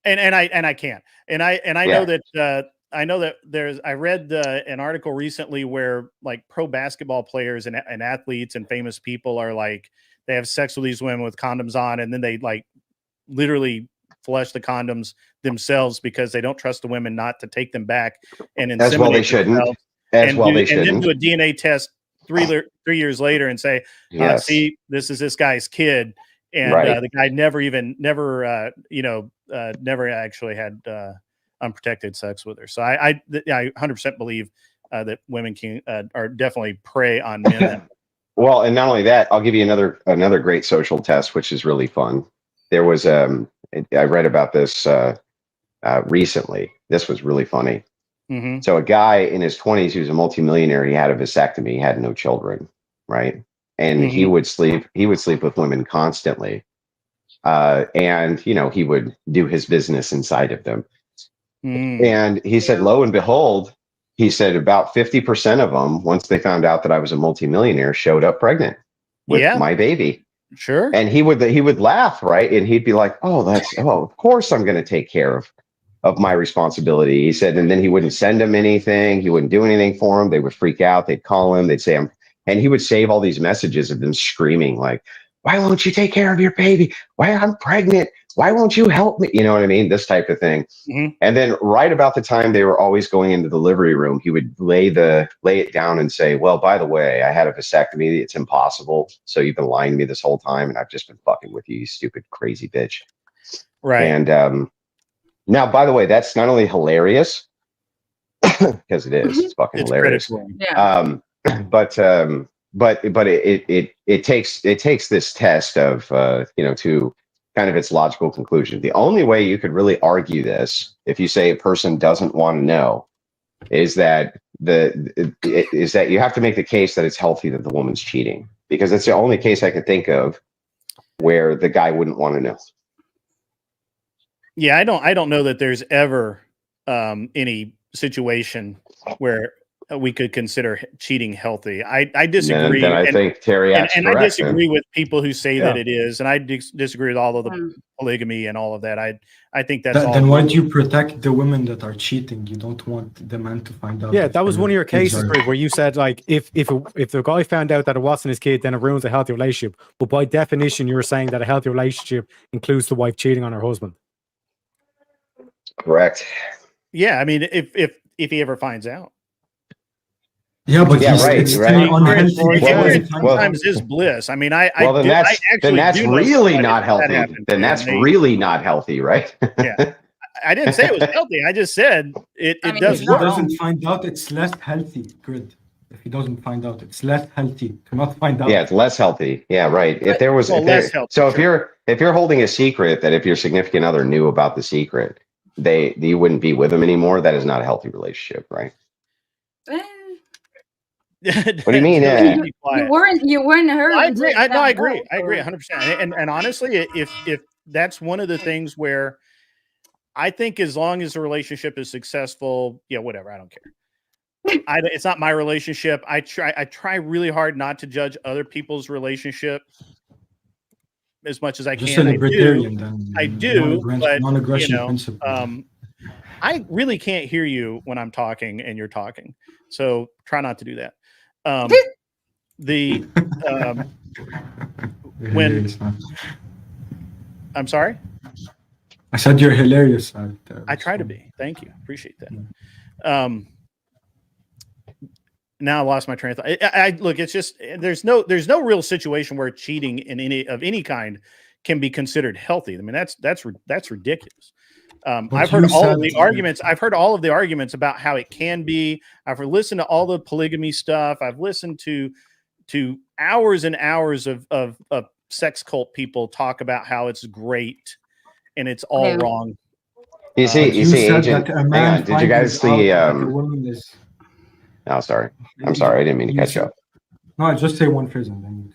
Speaker 2: And I can. And I know that I read an article recently where like pro basketball players and athletes and famous people are like, they have sex with these women with condoms on, and then they like literally flush the condoms themselves because they don't trust the women not to take them back and inseminate
Speaker 5: As well they shouldn't.
Speaker 2: themselves.
Speaker 5: As well they
Speaker 2: And then
Speaker 5: shouldn't.
Speaker 2: do a DNA test 3 years later and say,
Speaker 5: Yes.
Speaker 2: see, this is this guy's kid. And
Speaker 5: Right.
Speaker 2: the guy never actually had unprotected sex with her. So I 100% believe that women are definitely prey on men. that-
Speaker 5: Well, and not only that, I'll give you another great social test, which is really fun. There was I read about this recently. This was really funny.
Speaker 2: Mhm.
Speaker 5: So a guy in his 20s who's a multimillionaire, he had a vasectomy, he had no children, right? And he would sleep with women constantly. And he would do his business inside of them.
Speaker 2: Mm.
Speaker 5: And he said, lo and behold, he said about 50% of them, once they found out that I was a multimillionaire, showed up pregnant with
Speaker 2: Yeah.
Speaker 5: my baby.
Speaker 2: Sure.
Speaker 5: And he would laugh, right? And he'd be like, oh, of course I'm going to take care of my responsibility. He said, and then he wouldn't send them anything. He wouldn't do anything for them. They would freak out. They'd call him. They'd say, and he would save all these messages of them screaming like, why won't you take care of your baby? Why I'm pregnant? Why won't you help me? You know what I mean? This type of thing.
Speaker 2: Mhm.
Speaker 5: And then right about the time they were always going into the delivery room, he would lay it down and say, well, by the way, I had a vasectomy. It's impossible. So you've been lying to me this whole time. And I've just been fucking with you, you stupid, crazy bitch.
Speaker 2: Right.
Speaker 5: And now, by the way, that's not only hilarious, because it is, it's fucking
Speaker 2: It's
Speaker 5: hilarious.
Speaker 2: critical.
Speaker 8: Yeah.
Speaker 5: But it takes this test of to kind of its logical conclusion. The only way you could really argue this, if you say a person doesn't want to know, is that you have to make the case that it's healthy that the woman's cheating, because it's the only case I could think of where the guy wouldn't want to know.
Speaker 2: Yeah, I don't know that there's ever any situation where we could consider cheating healthy. I disagree.
Speaker 5: Then I think Terry
Speaker 2: and
Speaker 5: acts
Speaker 2: I
Speaker 5: correct.
Speaker 2: disagree with people who say that
Speaker 7: Yeah.
Speaker 2: it is, and I disagree with all of the polygamy and all of that. I think that's all.
Speaker 6: Then why do you protect the women that are cheating? You don't want the man to find out.
Speaker 7: Yeah, that was one of your cases, Greg, where you said like if the guy found out that it wasn't his kid, then it ruins a healthy relationship. But by definition, you were saying that a healthy relationship includes the wife cheating on her husband.
Speaker 5: Correct.
Speaker 2: Yeah, I mean, if he ever finds out.
Speaker 6: Yeah, but
Speaker 5: Yeah,
Speaker 6: it's
Speaker 5: right,
Speaker 6: still
Speaker 5: right.
Speaker 6: unhealthy.
Speaker 2: Ignorance
Speaker 5: well-
Speaker 2: sometimes is bliss. I mean, I
Speaker 5: Then that's
Speaker 2: do know
Speaker 5: really
Speaker 2: somebody
Speaker 5: not
Speaker 2: that
Speaker 5: healthy.
Speaker 2: happened
Speaker 5: Then
Speaker 2: to,
Speaker 5: that's
Speaker 2: and they-
Speaker 5: really not healthy, right?
Speaker 2: Yeah. I didn't say it was healthy. I just said it
Speaker 8: I mean,
Speaker 2: does
Speaker 6: If he
Speaker 8: not
Speaker 2: work.
Speaker 6: doesn't find out, it's less healthy. Good. If he doesn't find out, it's less healthy to not find out.
Speaker 5: Yeah, it's less healthy. Yeah, right. If there was,
Speaker 2: Well,
Speaker 5: if there-
Speaker 2: less healthy,
Speaker 5: so if
Speaker 2: sure.
Speaker 5: you're holding a secret that if your significant other knew about the secret, you wouldn't be with them anymore. That is not a healthy relationship, right? What do you mean?
Speaker 8: You weren't hurt.
Speaker 2: I
Speaker 8: until
Speaker 2: agree.
Speaker 8: you
Speaker 2: I
Speaker 8: found
Speaker 2: agree.
Speaker 8: out,
Speaker 2: I agree
Speaker 8: so-
Speaker 2: 100%. And honestly, if that's one of the things where I think as long as the relationship is successful, yeah, whatever, I don't care. It's not my relationship. I try really hard not to judge other people's relationship as much as I
Speaker 6: Just
Speaker 2: can.
Speaker 6: a libertarian, then.
Speaker 2: I do, but
Speaker 6: non-aggression principle.
Speaker 2: I really can't hear you when I'm talking and you're talking, so try not to do that. When I'm sorry,
Speaker 6: I said you're hilarious.
Speaker 2: I try to be. Thank you, appreciate that. now I lost my train of thought. I look, it's just there's no real situation where cheating in any kind can be considered healthy. I mean, that's ridiculous. I've heard all of the arguments. I've heard all of the arguments about how it can be. I've listened to all the polygamy stuff. I've listened to hours and hours of sex cult people talk about how it's great and it's all wrong.
Speaker 5: You see, Agent. Hang on. Did you guys see? Oh, sorry. I'm sorry. I didn't mean to catch up.
Speaker 6: No, I just say one phrase and then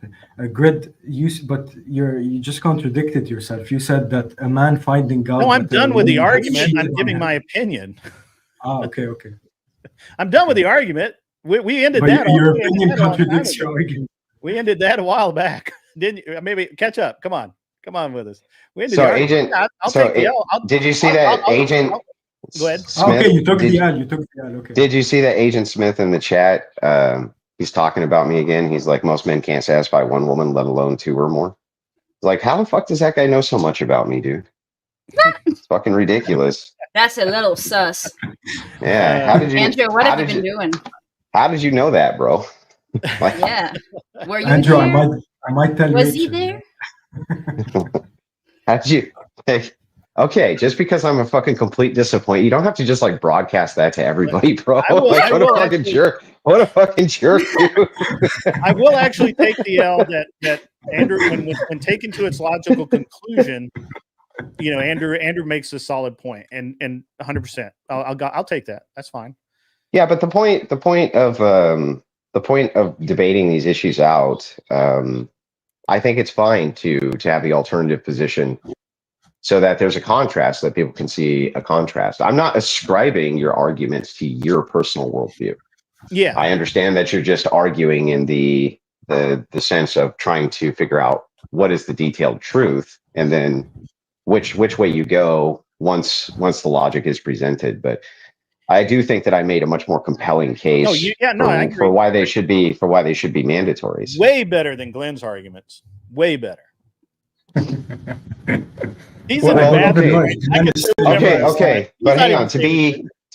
Speaker 6: grid. But you just contradicted yourself. You said that a man finding God.
Speaker 2: No, I'm done with the argument. I'm giving my opinion.
Speaker 6: Okay.
Speaker 2: I'm done with the argument. We ended
Speaker 6: but
Speaker 2: that.
Speaker 6: Your opinion contradicts your argument.
Speaker 2: We ended that a while back. Didn't you? Maybe catch up. Come on with us. We ended
Speaker 5: so
Speaker 2: the
Speaker 5: Agent.
Speaker 2: I'll take the L.
Speaker 5: Did you see that Agent?
Speaker 2: Go ahead.
Speaker 5: Smith,
Speaker 6: okay, you took the L. Okay.
Speaker 5: Did you see that Agent Smith in the chat? He's talking about me again. He's like, most men can't satisfy one woman, let alone two or more. Like, how the fuck does that guy know so much about me, dude? It's fucking ridiculous.
Speaker 8: That's a little sus.
Speaker 5: Yeah. How did you,
Speaker 8: Andrew, what have you been doing?
Speaker 5: How did you know that, bro? Like,
Speaker 8: yeah. Were you
Speaker 6: Andrew,
Speaker 8: there?
Speaker 6: I might tell you.
Speaker 8: Was he there?
Speaker 5: How did you? Hey, okay, just because I'm a fucking complete disappointment, you don't have to just like broadcast that to everybody, bro. Like, what a fucking jerk! What a fucking jerk, dude.
Speaker 2: I will actually take the L that Andrew, when taken to its logical conclusion, you know, Andrew makes a solid point, and 100%. I'll take that. That's fine.
Speaker 5: Yeah, but the point of debating these issues out, I think it's fine to have the alternative position, so that there's a contrast, that people can see a contrast. I'm not ascribing your arguments to your personal worldview.
Speaker 2: Yeah,
Speaker 5: I understand that you're just arguing in the sense of trying to figure out what is the detailed truth, and then which way you go once the logic is presented. But I do think that I made a much more compelling case
Speaker 2: I agree.
Speaker 5: for why they should be mandatories.
Speaker 2: Way better than Glenn's arguments. Way better. He's in a bad mood.
Speaker 5: Okay. But hang on, to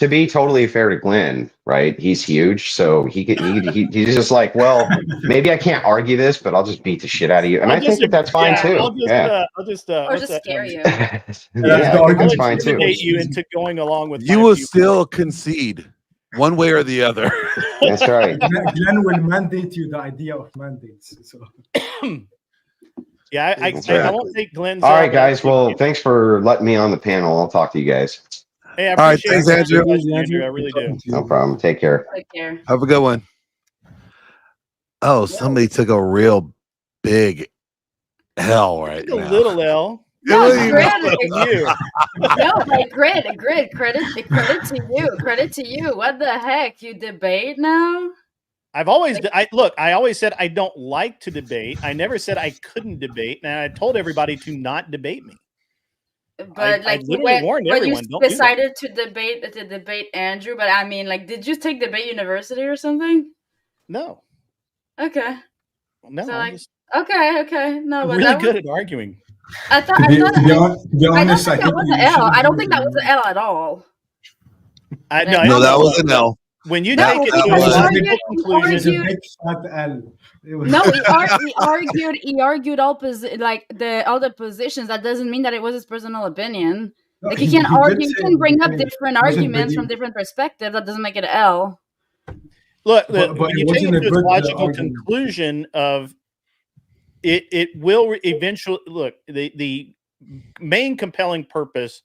Speaker 5: be totally fair to Glenn, right? He's huge, so he's just like, well, maybe I can't argue this, but I'll just beat the shit out of you, and I think that's fine too.
Speaker 8: Or just scare you.
Speaker 5: That's fine too.
Speaker 2: You into going along with
Speaker 4: you will still concede one way or the other.
Speaker 5: That's right.
Speaker 6: Glenn will mandate you the idea of mandates. So.
Speaker 2: Yeah, I won't take Glenn's.
Speaker 5: All right, guys. Well, thanks for letting me on the panel. I'll talk to you guys.
Speaker 2: Hey, I
Speaker 4: appreciate
Speaker 2: thanks, Andrew. I really do.
Speaker 5: No problem. Take care.
Speaker 8: Take care.
Speaker 4: Have a good one. Oh, somebody took a real big L right now.
Speaker 2: A little L.
Speaker 8: No, you. No, like grid. Credit to you. What the heck? You debate now?
Speaker 2: I always said I don't like to debate. I never said I couldn't debate. And I told everybody to not debate me.
Speaker 8: But
Speaker 2: I literally warned everyone.
Speaker 8: You decided to debate Andrew, but I mean, like, did you take debate university or something?
Speaker 2: No.
Speaker 8: Okay.
Speaker 2: No.
Speaker 8: So, okay. No,
Speaker 2: I'm
Speaker 8: but
Speaker 2: really good at arguing.
Speaker 8: I don't think that was an L at all.
Speaker 2: No,
Speaker 4: that was an L.
Speaker 2: When you take it to a logical conclusion,
Speaker 8: he argued all the positions. That doesn't mean that it was his personal opinion.
Speaker 6: No,
Speaker 8: like he can argue, he can bring up different arguments from different perspectives. That doesn't make it an L.
Speaker 2: Look, when you take it to its logical conclusion of it will eventually look the main compelling purpose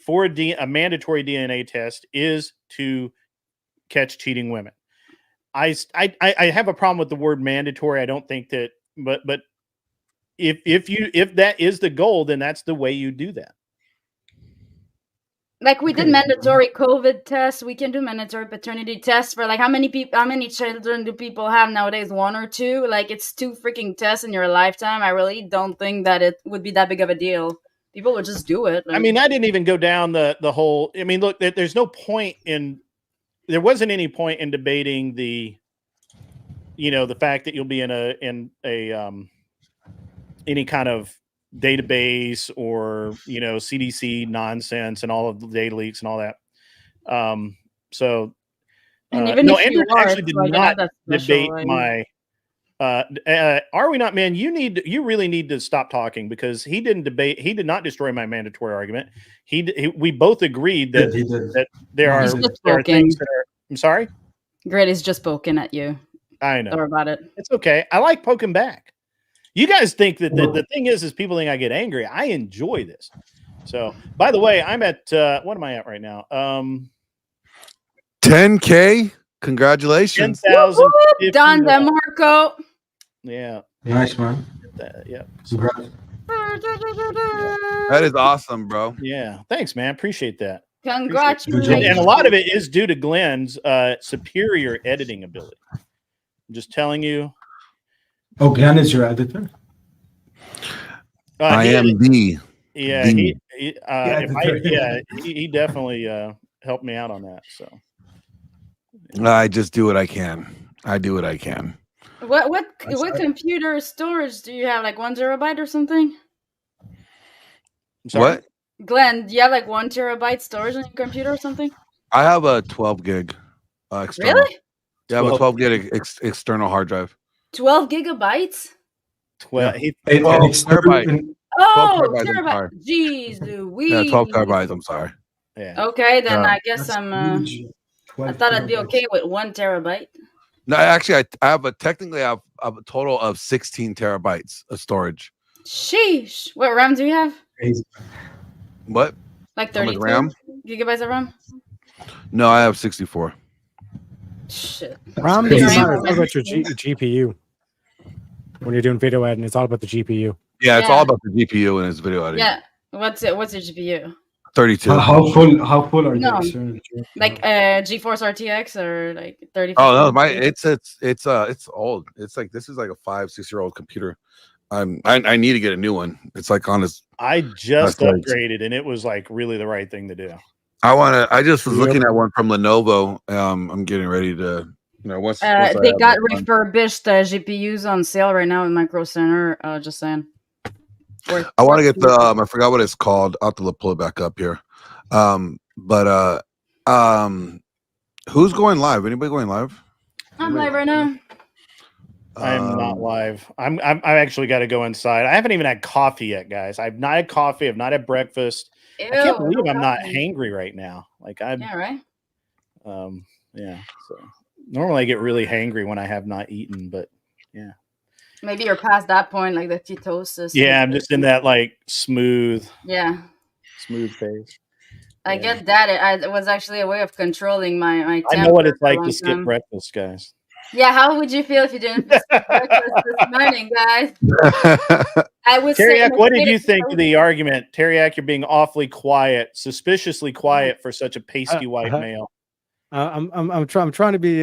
Speaker 2: for a mandatory DNA test is to catch cheating women. I have a problem with the word mandatory. I don't think that, but if that is the goal, then that's the way you do that.
Speaker 8: Like we did mandatory COVID tests, we can do mandatory paternity tests for like how many children do people have nowadays? 1 or 2? Like it's 2 freaking tests in your lifetime. I really don't think that it would be that big of a deal. People would just do it.
Speaker 2: I mean, I didn't even go down the whole. I mean, look, there's no point in. There wasn't any point in debating the fact that you'll be in any kind of database or CDC nonsense and all of the data leaks and all that. So
Speaker 8: And even
Speaker 2: no,
Speaker 8: if
Speaker 2: Andrew
Speaker 8: you are,
Speaker 2: actually
Speaker 8: it's
Speaker 2: did
Speaker 8: like
Speaker 2: not
Speaker 8: not that special,
Speaker 2: debate
Speaker 8: right?
Speaker 2: my. Are we not, man? You really need to stop talking because he didn't debate. He did not destroy my mandatory argument. We both agreed that
Speaker 6: He did.
Speaker 2: that there
Speaker 6: No, he
Speaker 2: are
Speaker 8: He's
Speaker 6: did.
Speaker 8: just
Speaker 2: there are things
Speaker 8: poking.
Speaker 2: that are. I'm sorry.
Speaker 8: Grit is just poking at you.
Speaker 2: I
Speaker 8: Don't worry
Speaker 2: know
Speaker 8: about it.
Speaker 2: it's okay. I like poking back. You guys think that the thing is people think I get angry. I enjoy this. So, by the way, I'm at what am I at right now?
Speaker 4: 10K. Congratulations.
Speaker 2: 10,000.
Speaker 8: Done, Marco.
Speaker 2: Yeah.
Speaker 6: Nice, man.
Speaker 2: Yeah.
Speaker 6: Congrats.
Speaker 4: That is awesome, bro.
Speaker 2: Yeah. Thanks, man. Appreciate that.
Speaker 8: Congratulations.
Speaker 2: And a lot of it is due to Glenn's superior editing ability. I'm just telling you.
Speaker 6: Oh, Glenn is your editor?
Speaker 4: I am the.
Speaker 2: Yeah,
Speaker 4: the.
Speaker 2: he definitely helped me out on that. So
Speaker 4: I just do what I can. I do what I can.
Speaker 8: What computer storage do you have? Like 1 terabyte or something?
Speaker 2: I'm sorry?
Speaker 4: What?
Speaker 8: Glenn, do you have like 1 terabyte storage on your computer or something?
Speaker 4: I have a 12 gig external.
Speaker 8: Really?
Speaker 4: Yeah, I have a 12 gig external hard drive.
Speaker 8: 12 gigabytes?
Speaker 2: 12.
Speaker 6: Yeah.
Speaker 4: 12 terabyte.
Speaker 8: Oh,
Speaker 4: 12 terabytes, I'm
Speaker 8: terabyte.
Speaker 4: sorry.
Speaker 8: Jeez Louise.
Speaker 4: Yeah, 12 terabytes. I'm sorry.
Speaker 2: Yeah.
Speaker 8: Okay, then
Speaker 4: Yeah.
Speaker 8: I guess I'm. I thought I'd be okay with 1 terabyte.
Speaker 4: No, actually, I have technically I have a total of 16 terabytes of storage.
Speaker 8: Sheesh. What RAM do you have?
Speaker 4: What?
Speaker 8: Like
Speaker 4: How much
Speaker 8: 32
Speaker 4: RAM?
Speaker 8: gigabytes of RAM?
Speaker 4: No, I have 64.
Speaker 8: Shit.
Speaker 7: RAM doesn't matter. It's all about your GPU. When you're doing video editing, it's all about the GPU.
Speaker 4: Yeah, it's
Speaker 8: Yeah.
Speaker 4: all about the GPU and its video editing.
Speaker 8: Yeah. What's your GPU?
Speaker 4: 32.
Speaker 6: How full are
Speaker 8: No.
Speaker 6: the external?
Speaker 8: Like GeForce RTX or like 30?
Speaker 4: Oh no, it's old. It's like this is like a 5-6 year old computer. I need to get a new one. It's like on its.
Speaker 2: I just
Speaker 4: That's right.
Speaker 2: upgraded and it was like really the right thing to do.
Speaker 4: I just was looking at one from Lenovo. I'm getting ready to. Once I
Speaker 8: they
Speaker 4: have
Speaker 8: got
Speaker 4: that done.
Speaker 8: refurbished GPUs on sale right now in Micro Center. Just saying.
Speaker 4: I want to get the I forgot what it's called. I'll have to pull it back up here. Who's going live? Anybody going live?
Speaker 8: I'm live right now.
Speaker 2: I'm not live. I'm actually got to go inside. I haven't even had coffee yet, guys. I've not had coffee. I've not had breakfast.
Speaker 8: Ew,
Speaker 2: I can't believe
Speaker 8: no
Speaker 2: I'm not
Speaker 8: coffee.
Speaker 2: hangry right now. Like I'm.
Speaker 8: Yeah, right.
Speaker 2: Yeah. So normally I get really hangry when I have not eaten, but yeah.
Speaker 8: Maybe you're past that point, like the ketosis.
Speaker 2: Yeah, I'm just in that like smooth phase.
Speaker 8: I get that. It was actually a way of controlling my
Speaker 2: I know what
Speaker 8: temper
Speaker 2: it's
Speaker 8: for a
Speaker 2: like
Speaker 8: long
Speaker 2: to skip
Speaker 8: time.
Speaker 2: breakfast, guys.
Speaker 8: Yeah, how would you feel if you didn't skip breakfast this morning, guys? I would say.
Speaker 2: Teriak, what did you think of the argument? Teriak, you're being awfully quiet, suspiciously quiet for such a pasty white male.
Speaker 7: I'm trying to be,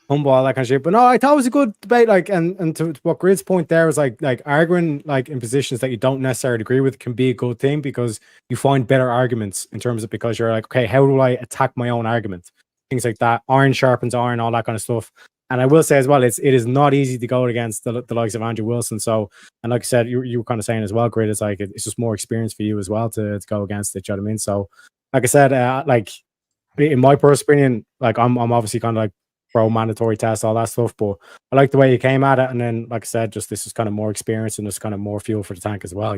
Speaker 7: humble, all that kind of shit. But no, I thought it was a good debate. Like, and to what Grid's point there was like arguing like in positions that you don't necessarily agree with can be a good thing because you find better arguments in terms of because you're like, okay, how do I attack my own argument? Things like that. Iron sharpens iron, all that kind of stuff. And I will say as well, it is not easy to go against the likes of Andrew Wilson. So, and like I said, you were kind of saying as well, Grid, it's like it's just more experience for you as well to go against it. You know what I mean? So, like I said, like in my personal opinion, like I'm obviously kind of like pro mandatory test, all that stuff, but I like the way you came at it. And then, like I said, just this is kind of more experience and just kind of more fuel for the tank as well,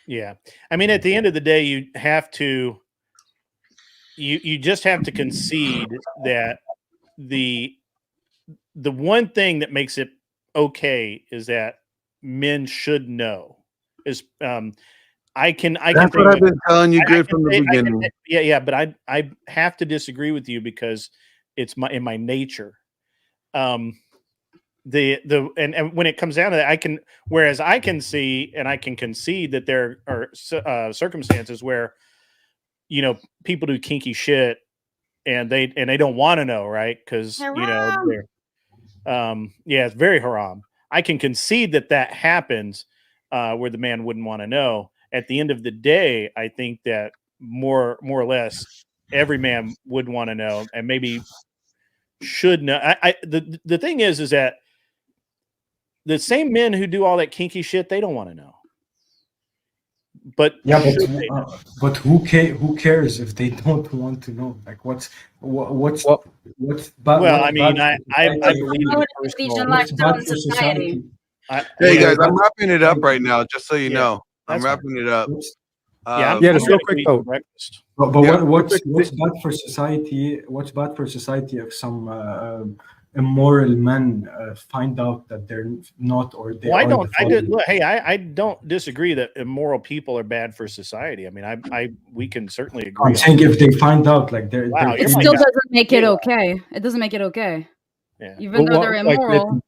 Speaker 2: Yeah. I mean, at the end of the day, you have to, you just have to concede that the one thing that makes it okay is that men should know is, I can.
Speaker 4: That's what I've been telling you, Grid, from the beginning.
Speaker 2: Yeah, but I have to disagree with you because it's in my nature. And when it comes down to that, whereas I can see and I can concede that there are circumstances where, people do kinky shit and they don't want to know, right? Because they're, it's very haram. I can concede that happens where the man wouldn't want to know. At the end of the day, I think that more or less every man would want to know and maybe should know. The thing is that the same men who do all that kinky shit, they don't want to know. but
Speaker 6: Yeah,
Speaker 2: should they know?
Speaker 6: but who cares if they don't want to know? Like, what's
Speaker 7: Well,
Speaker 6: bad?
Speaker 2: Well,
Speaker 6: what's
Speaker 2: I mean,
Speaker 6: bad
Speaker 2: I
Speaker 6: for society?
Speaker 2: believe in
Speaker 8: Promote
Speaker 2: personal.
Speaker 8: decent
Speaker 6: What's
Speaker 8: lifestyle
Speaker 6: bad
Speaker 8: in
Speaker 6: for
Speaker 8: society.
Speaker 6: society?
Speaker 4: Hey
Speaker 2: Yeah,
Speaker 4: guys, I'm wrapping it up right now, just so you
Speaker 2: Yeah,
Speaker 4: know. I'm
Speaker 2: that's fine.
Speaker 4: wrapping it up.
Speaker 6: What's,
Speaker 2: Yeah, I'm
Speaker 7: Yeah,
Speaker 2: I'm
Speaker 7: just real
Speaker 2: gonna
Speaker 7: quick
Speaker 2: go eat
Speaker 7: though.
Speaker 2: some breakfast.
Speaker 6: but
Speaker 4: Yeah.
Speaker 6: what's bad for society? What's bad for society if some immoral men find out that they're not, or they
Speaker 2: Well, I
Speaker 6: are
Speaker 2: don't.
Speaker 6: the father?
Speaker 2: Look, hey, I don't disagree that immoral people are bad for society. I mean, we can certainly agree.
Speaker 6: I'm
Speaker 2: on
Speaker 6: saying
Speaker 2: that.
Speaker 6: if they find out, like they're
Speaker 2: Wow,
Speaker 8: It
Speaker 2: you're
Speaker 6: treating-
Speaker 8: still
Speaker 2: like
Speaker 8: doesn't make it
Speaker 2: Yeah.
Speaker 8: okay. It doesn't make it okay.
Speaker 2: Yeah.
Speaker 8: Even though they're immoral.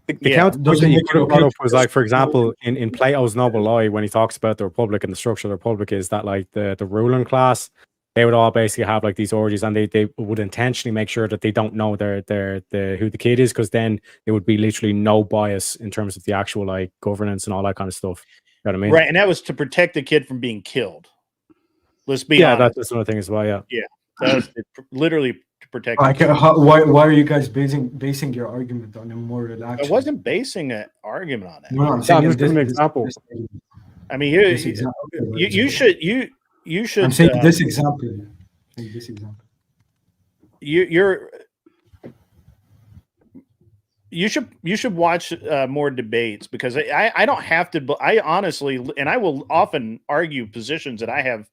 Speaker 7: The
Speaker 2: Yeah.
Speaker 7: counterpoint that
Speaker 6: Doesn't
Speaker 7: you
Speaker 6: make it
Speaker 7: could have brought
Speaker 6: okay
Speaker 7: up was like, for example, in Plato's Noble Lie, when he talks about the Republic and the structure of the Republic, is that like the ruling class, they would all basically have like these orgies, and they would intentionally make sure that they don't know who the kid is, because then there would be literally no bias in terms of the actual like governance and all that kind of stuff. You know what I mean?
Speaker 2: Right, and that was to protect the kid from being killed. Let's be
Speaker 7: Yeah,
Speaker 2: honest.
Speaker 7: that's another thing as well. Yeah.
Speaker 2: That was literally to protect.
Speaker 6: Like,
Speaker 2: the kid.
Speaker 6: why are you guys basing your argument on immoral
Speaker 2: I
Speaker 6: action?
Speaker 2: wasn't basing an argument on that.
Speaker 6: No, I'm
Speaker 7: Yeah,
Speaker 6: saying
Speaker 7: I'm just
Speaker 6: this,
Speaker 7: giving an example.
Speaker 2: I mean,
Speaker 6: this example.
Speaker 2: you should
Speaker 6: I'm saying this example.
Speaker 2: You should watch more debates, because I don't have to. I honestly, and I will often argue positions that I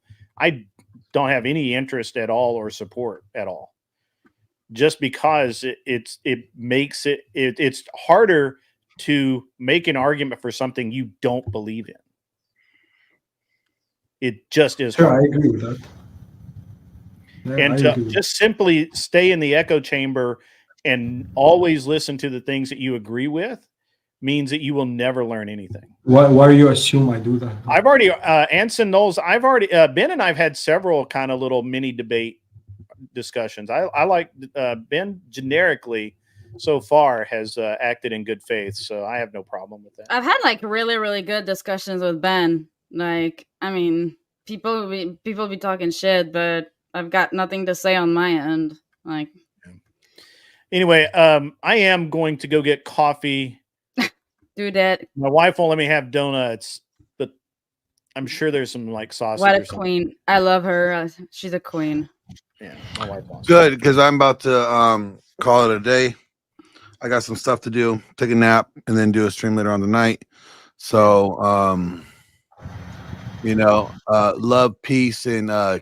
Speaker 2: don't have any interest at all or support at all, just because it makes it's harder to make an argument for something you don't believe in. It just is
Speaker 6: Sure,
Speaker 2: hard.
Speaker 6: I agree with that. Yeah,
Speaker 2: And
Speaker 6: I
Speaker 2: to
Speaker 6: agree with
Speaker 2: just simply stay in the echo chamber and always listen to the things that you agree with means that you will never learn anything.
Speaker 6: Why do you assume I do that?
Speaker 2: I've already Anson knows. I've already Ben and I've had several kind of little mini debate discussions. I like Ben generically so far has acted in good faith, so I have no problem with that.
Speaker 8: I've had like really, really good discussions with Ben. Like, I mean, people be talking shit, but I've got nothing to say on my end. Like,
Speaker 2: anyway, I am going to go get coffee.
Speaker 8: do that.
Speaker 2: My wife won't let me have donuts, but I'm sure there's some like sausage.
Speaker 8: What
Speaker 2: or
Speaker 8: a
Speaker 2: something.
Speaker 8: queen! I love her. She's a queen.
Speaker 2: Yeah, my wife wants.
Speaker 4: Good, because I'm about to call it a day. I got some stuff to do, take a nap, and then do a stream later on tonight. So, love, peace, and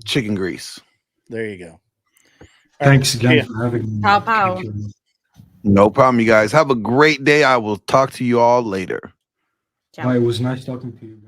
Speaker 4: chicken grease.
Speaker 2: There you go.
Speaker 6: Thanks again
Speaker 2: Yeah.
Speaker 6: for having me.
Speaker 8: Pow, pow.
Speaker 6: Thank you.
Speaker 4: No problem, you guys. Have a great day. I will talk to you all later.
Speaker 8: Ciao.
Speaker 6: Bye, it was nice talking to you.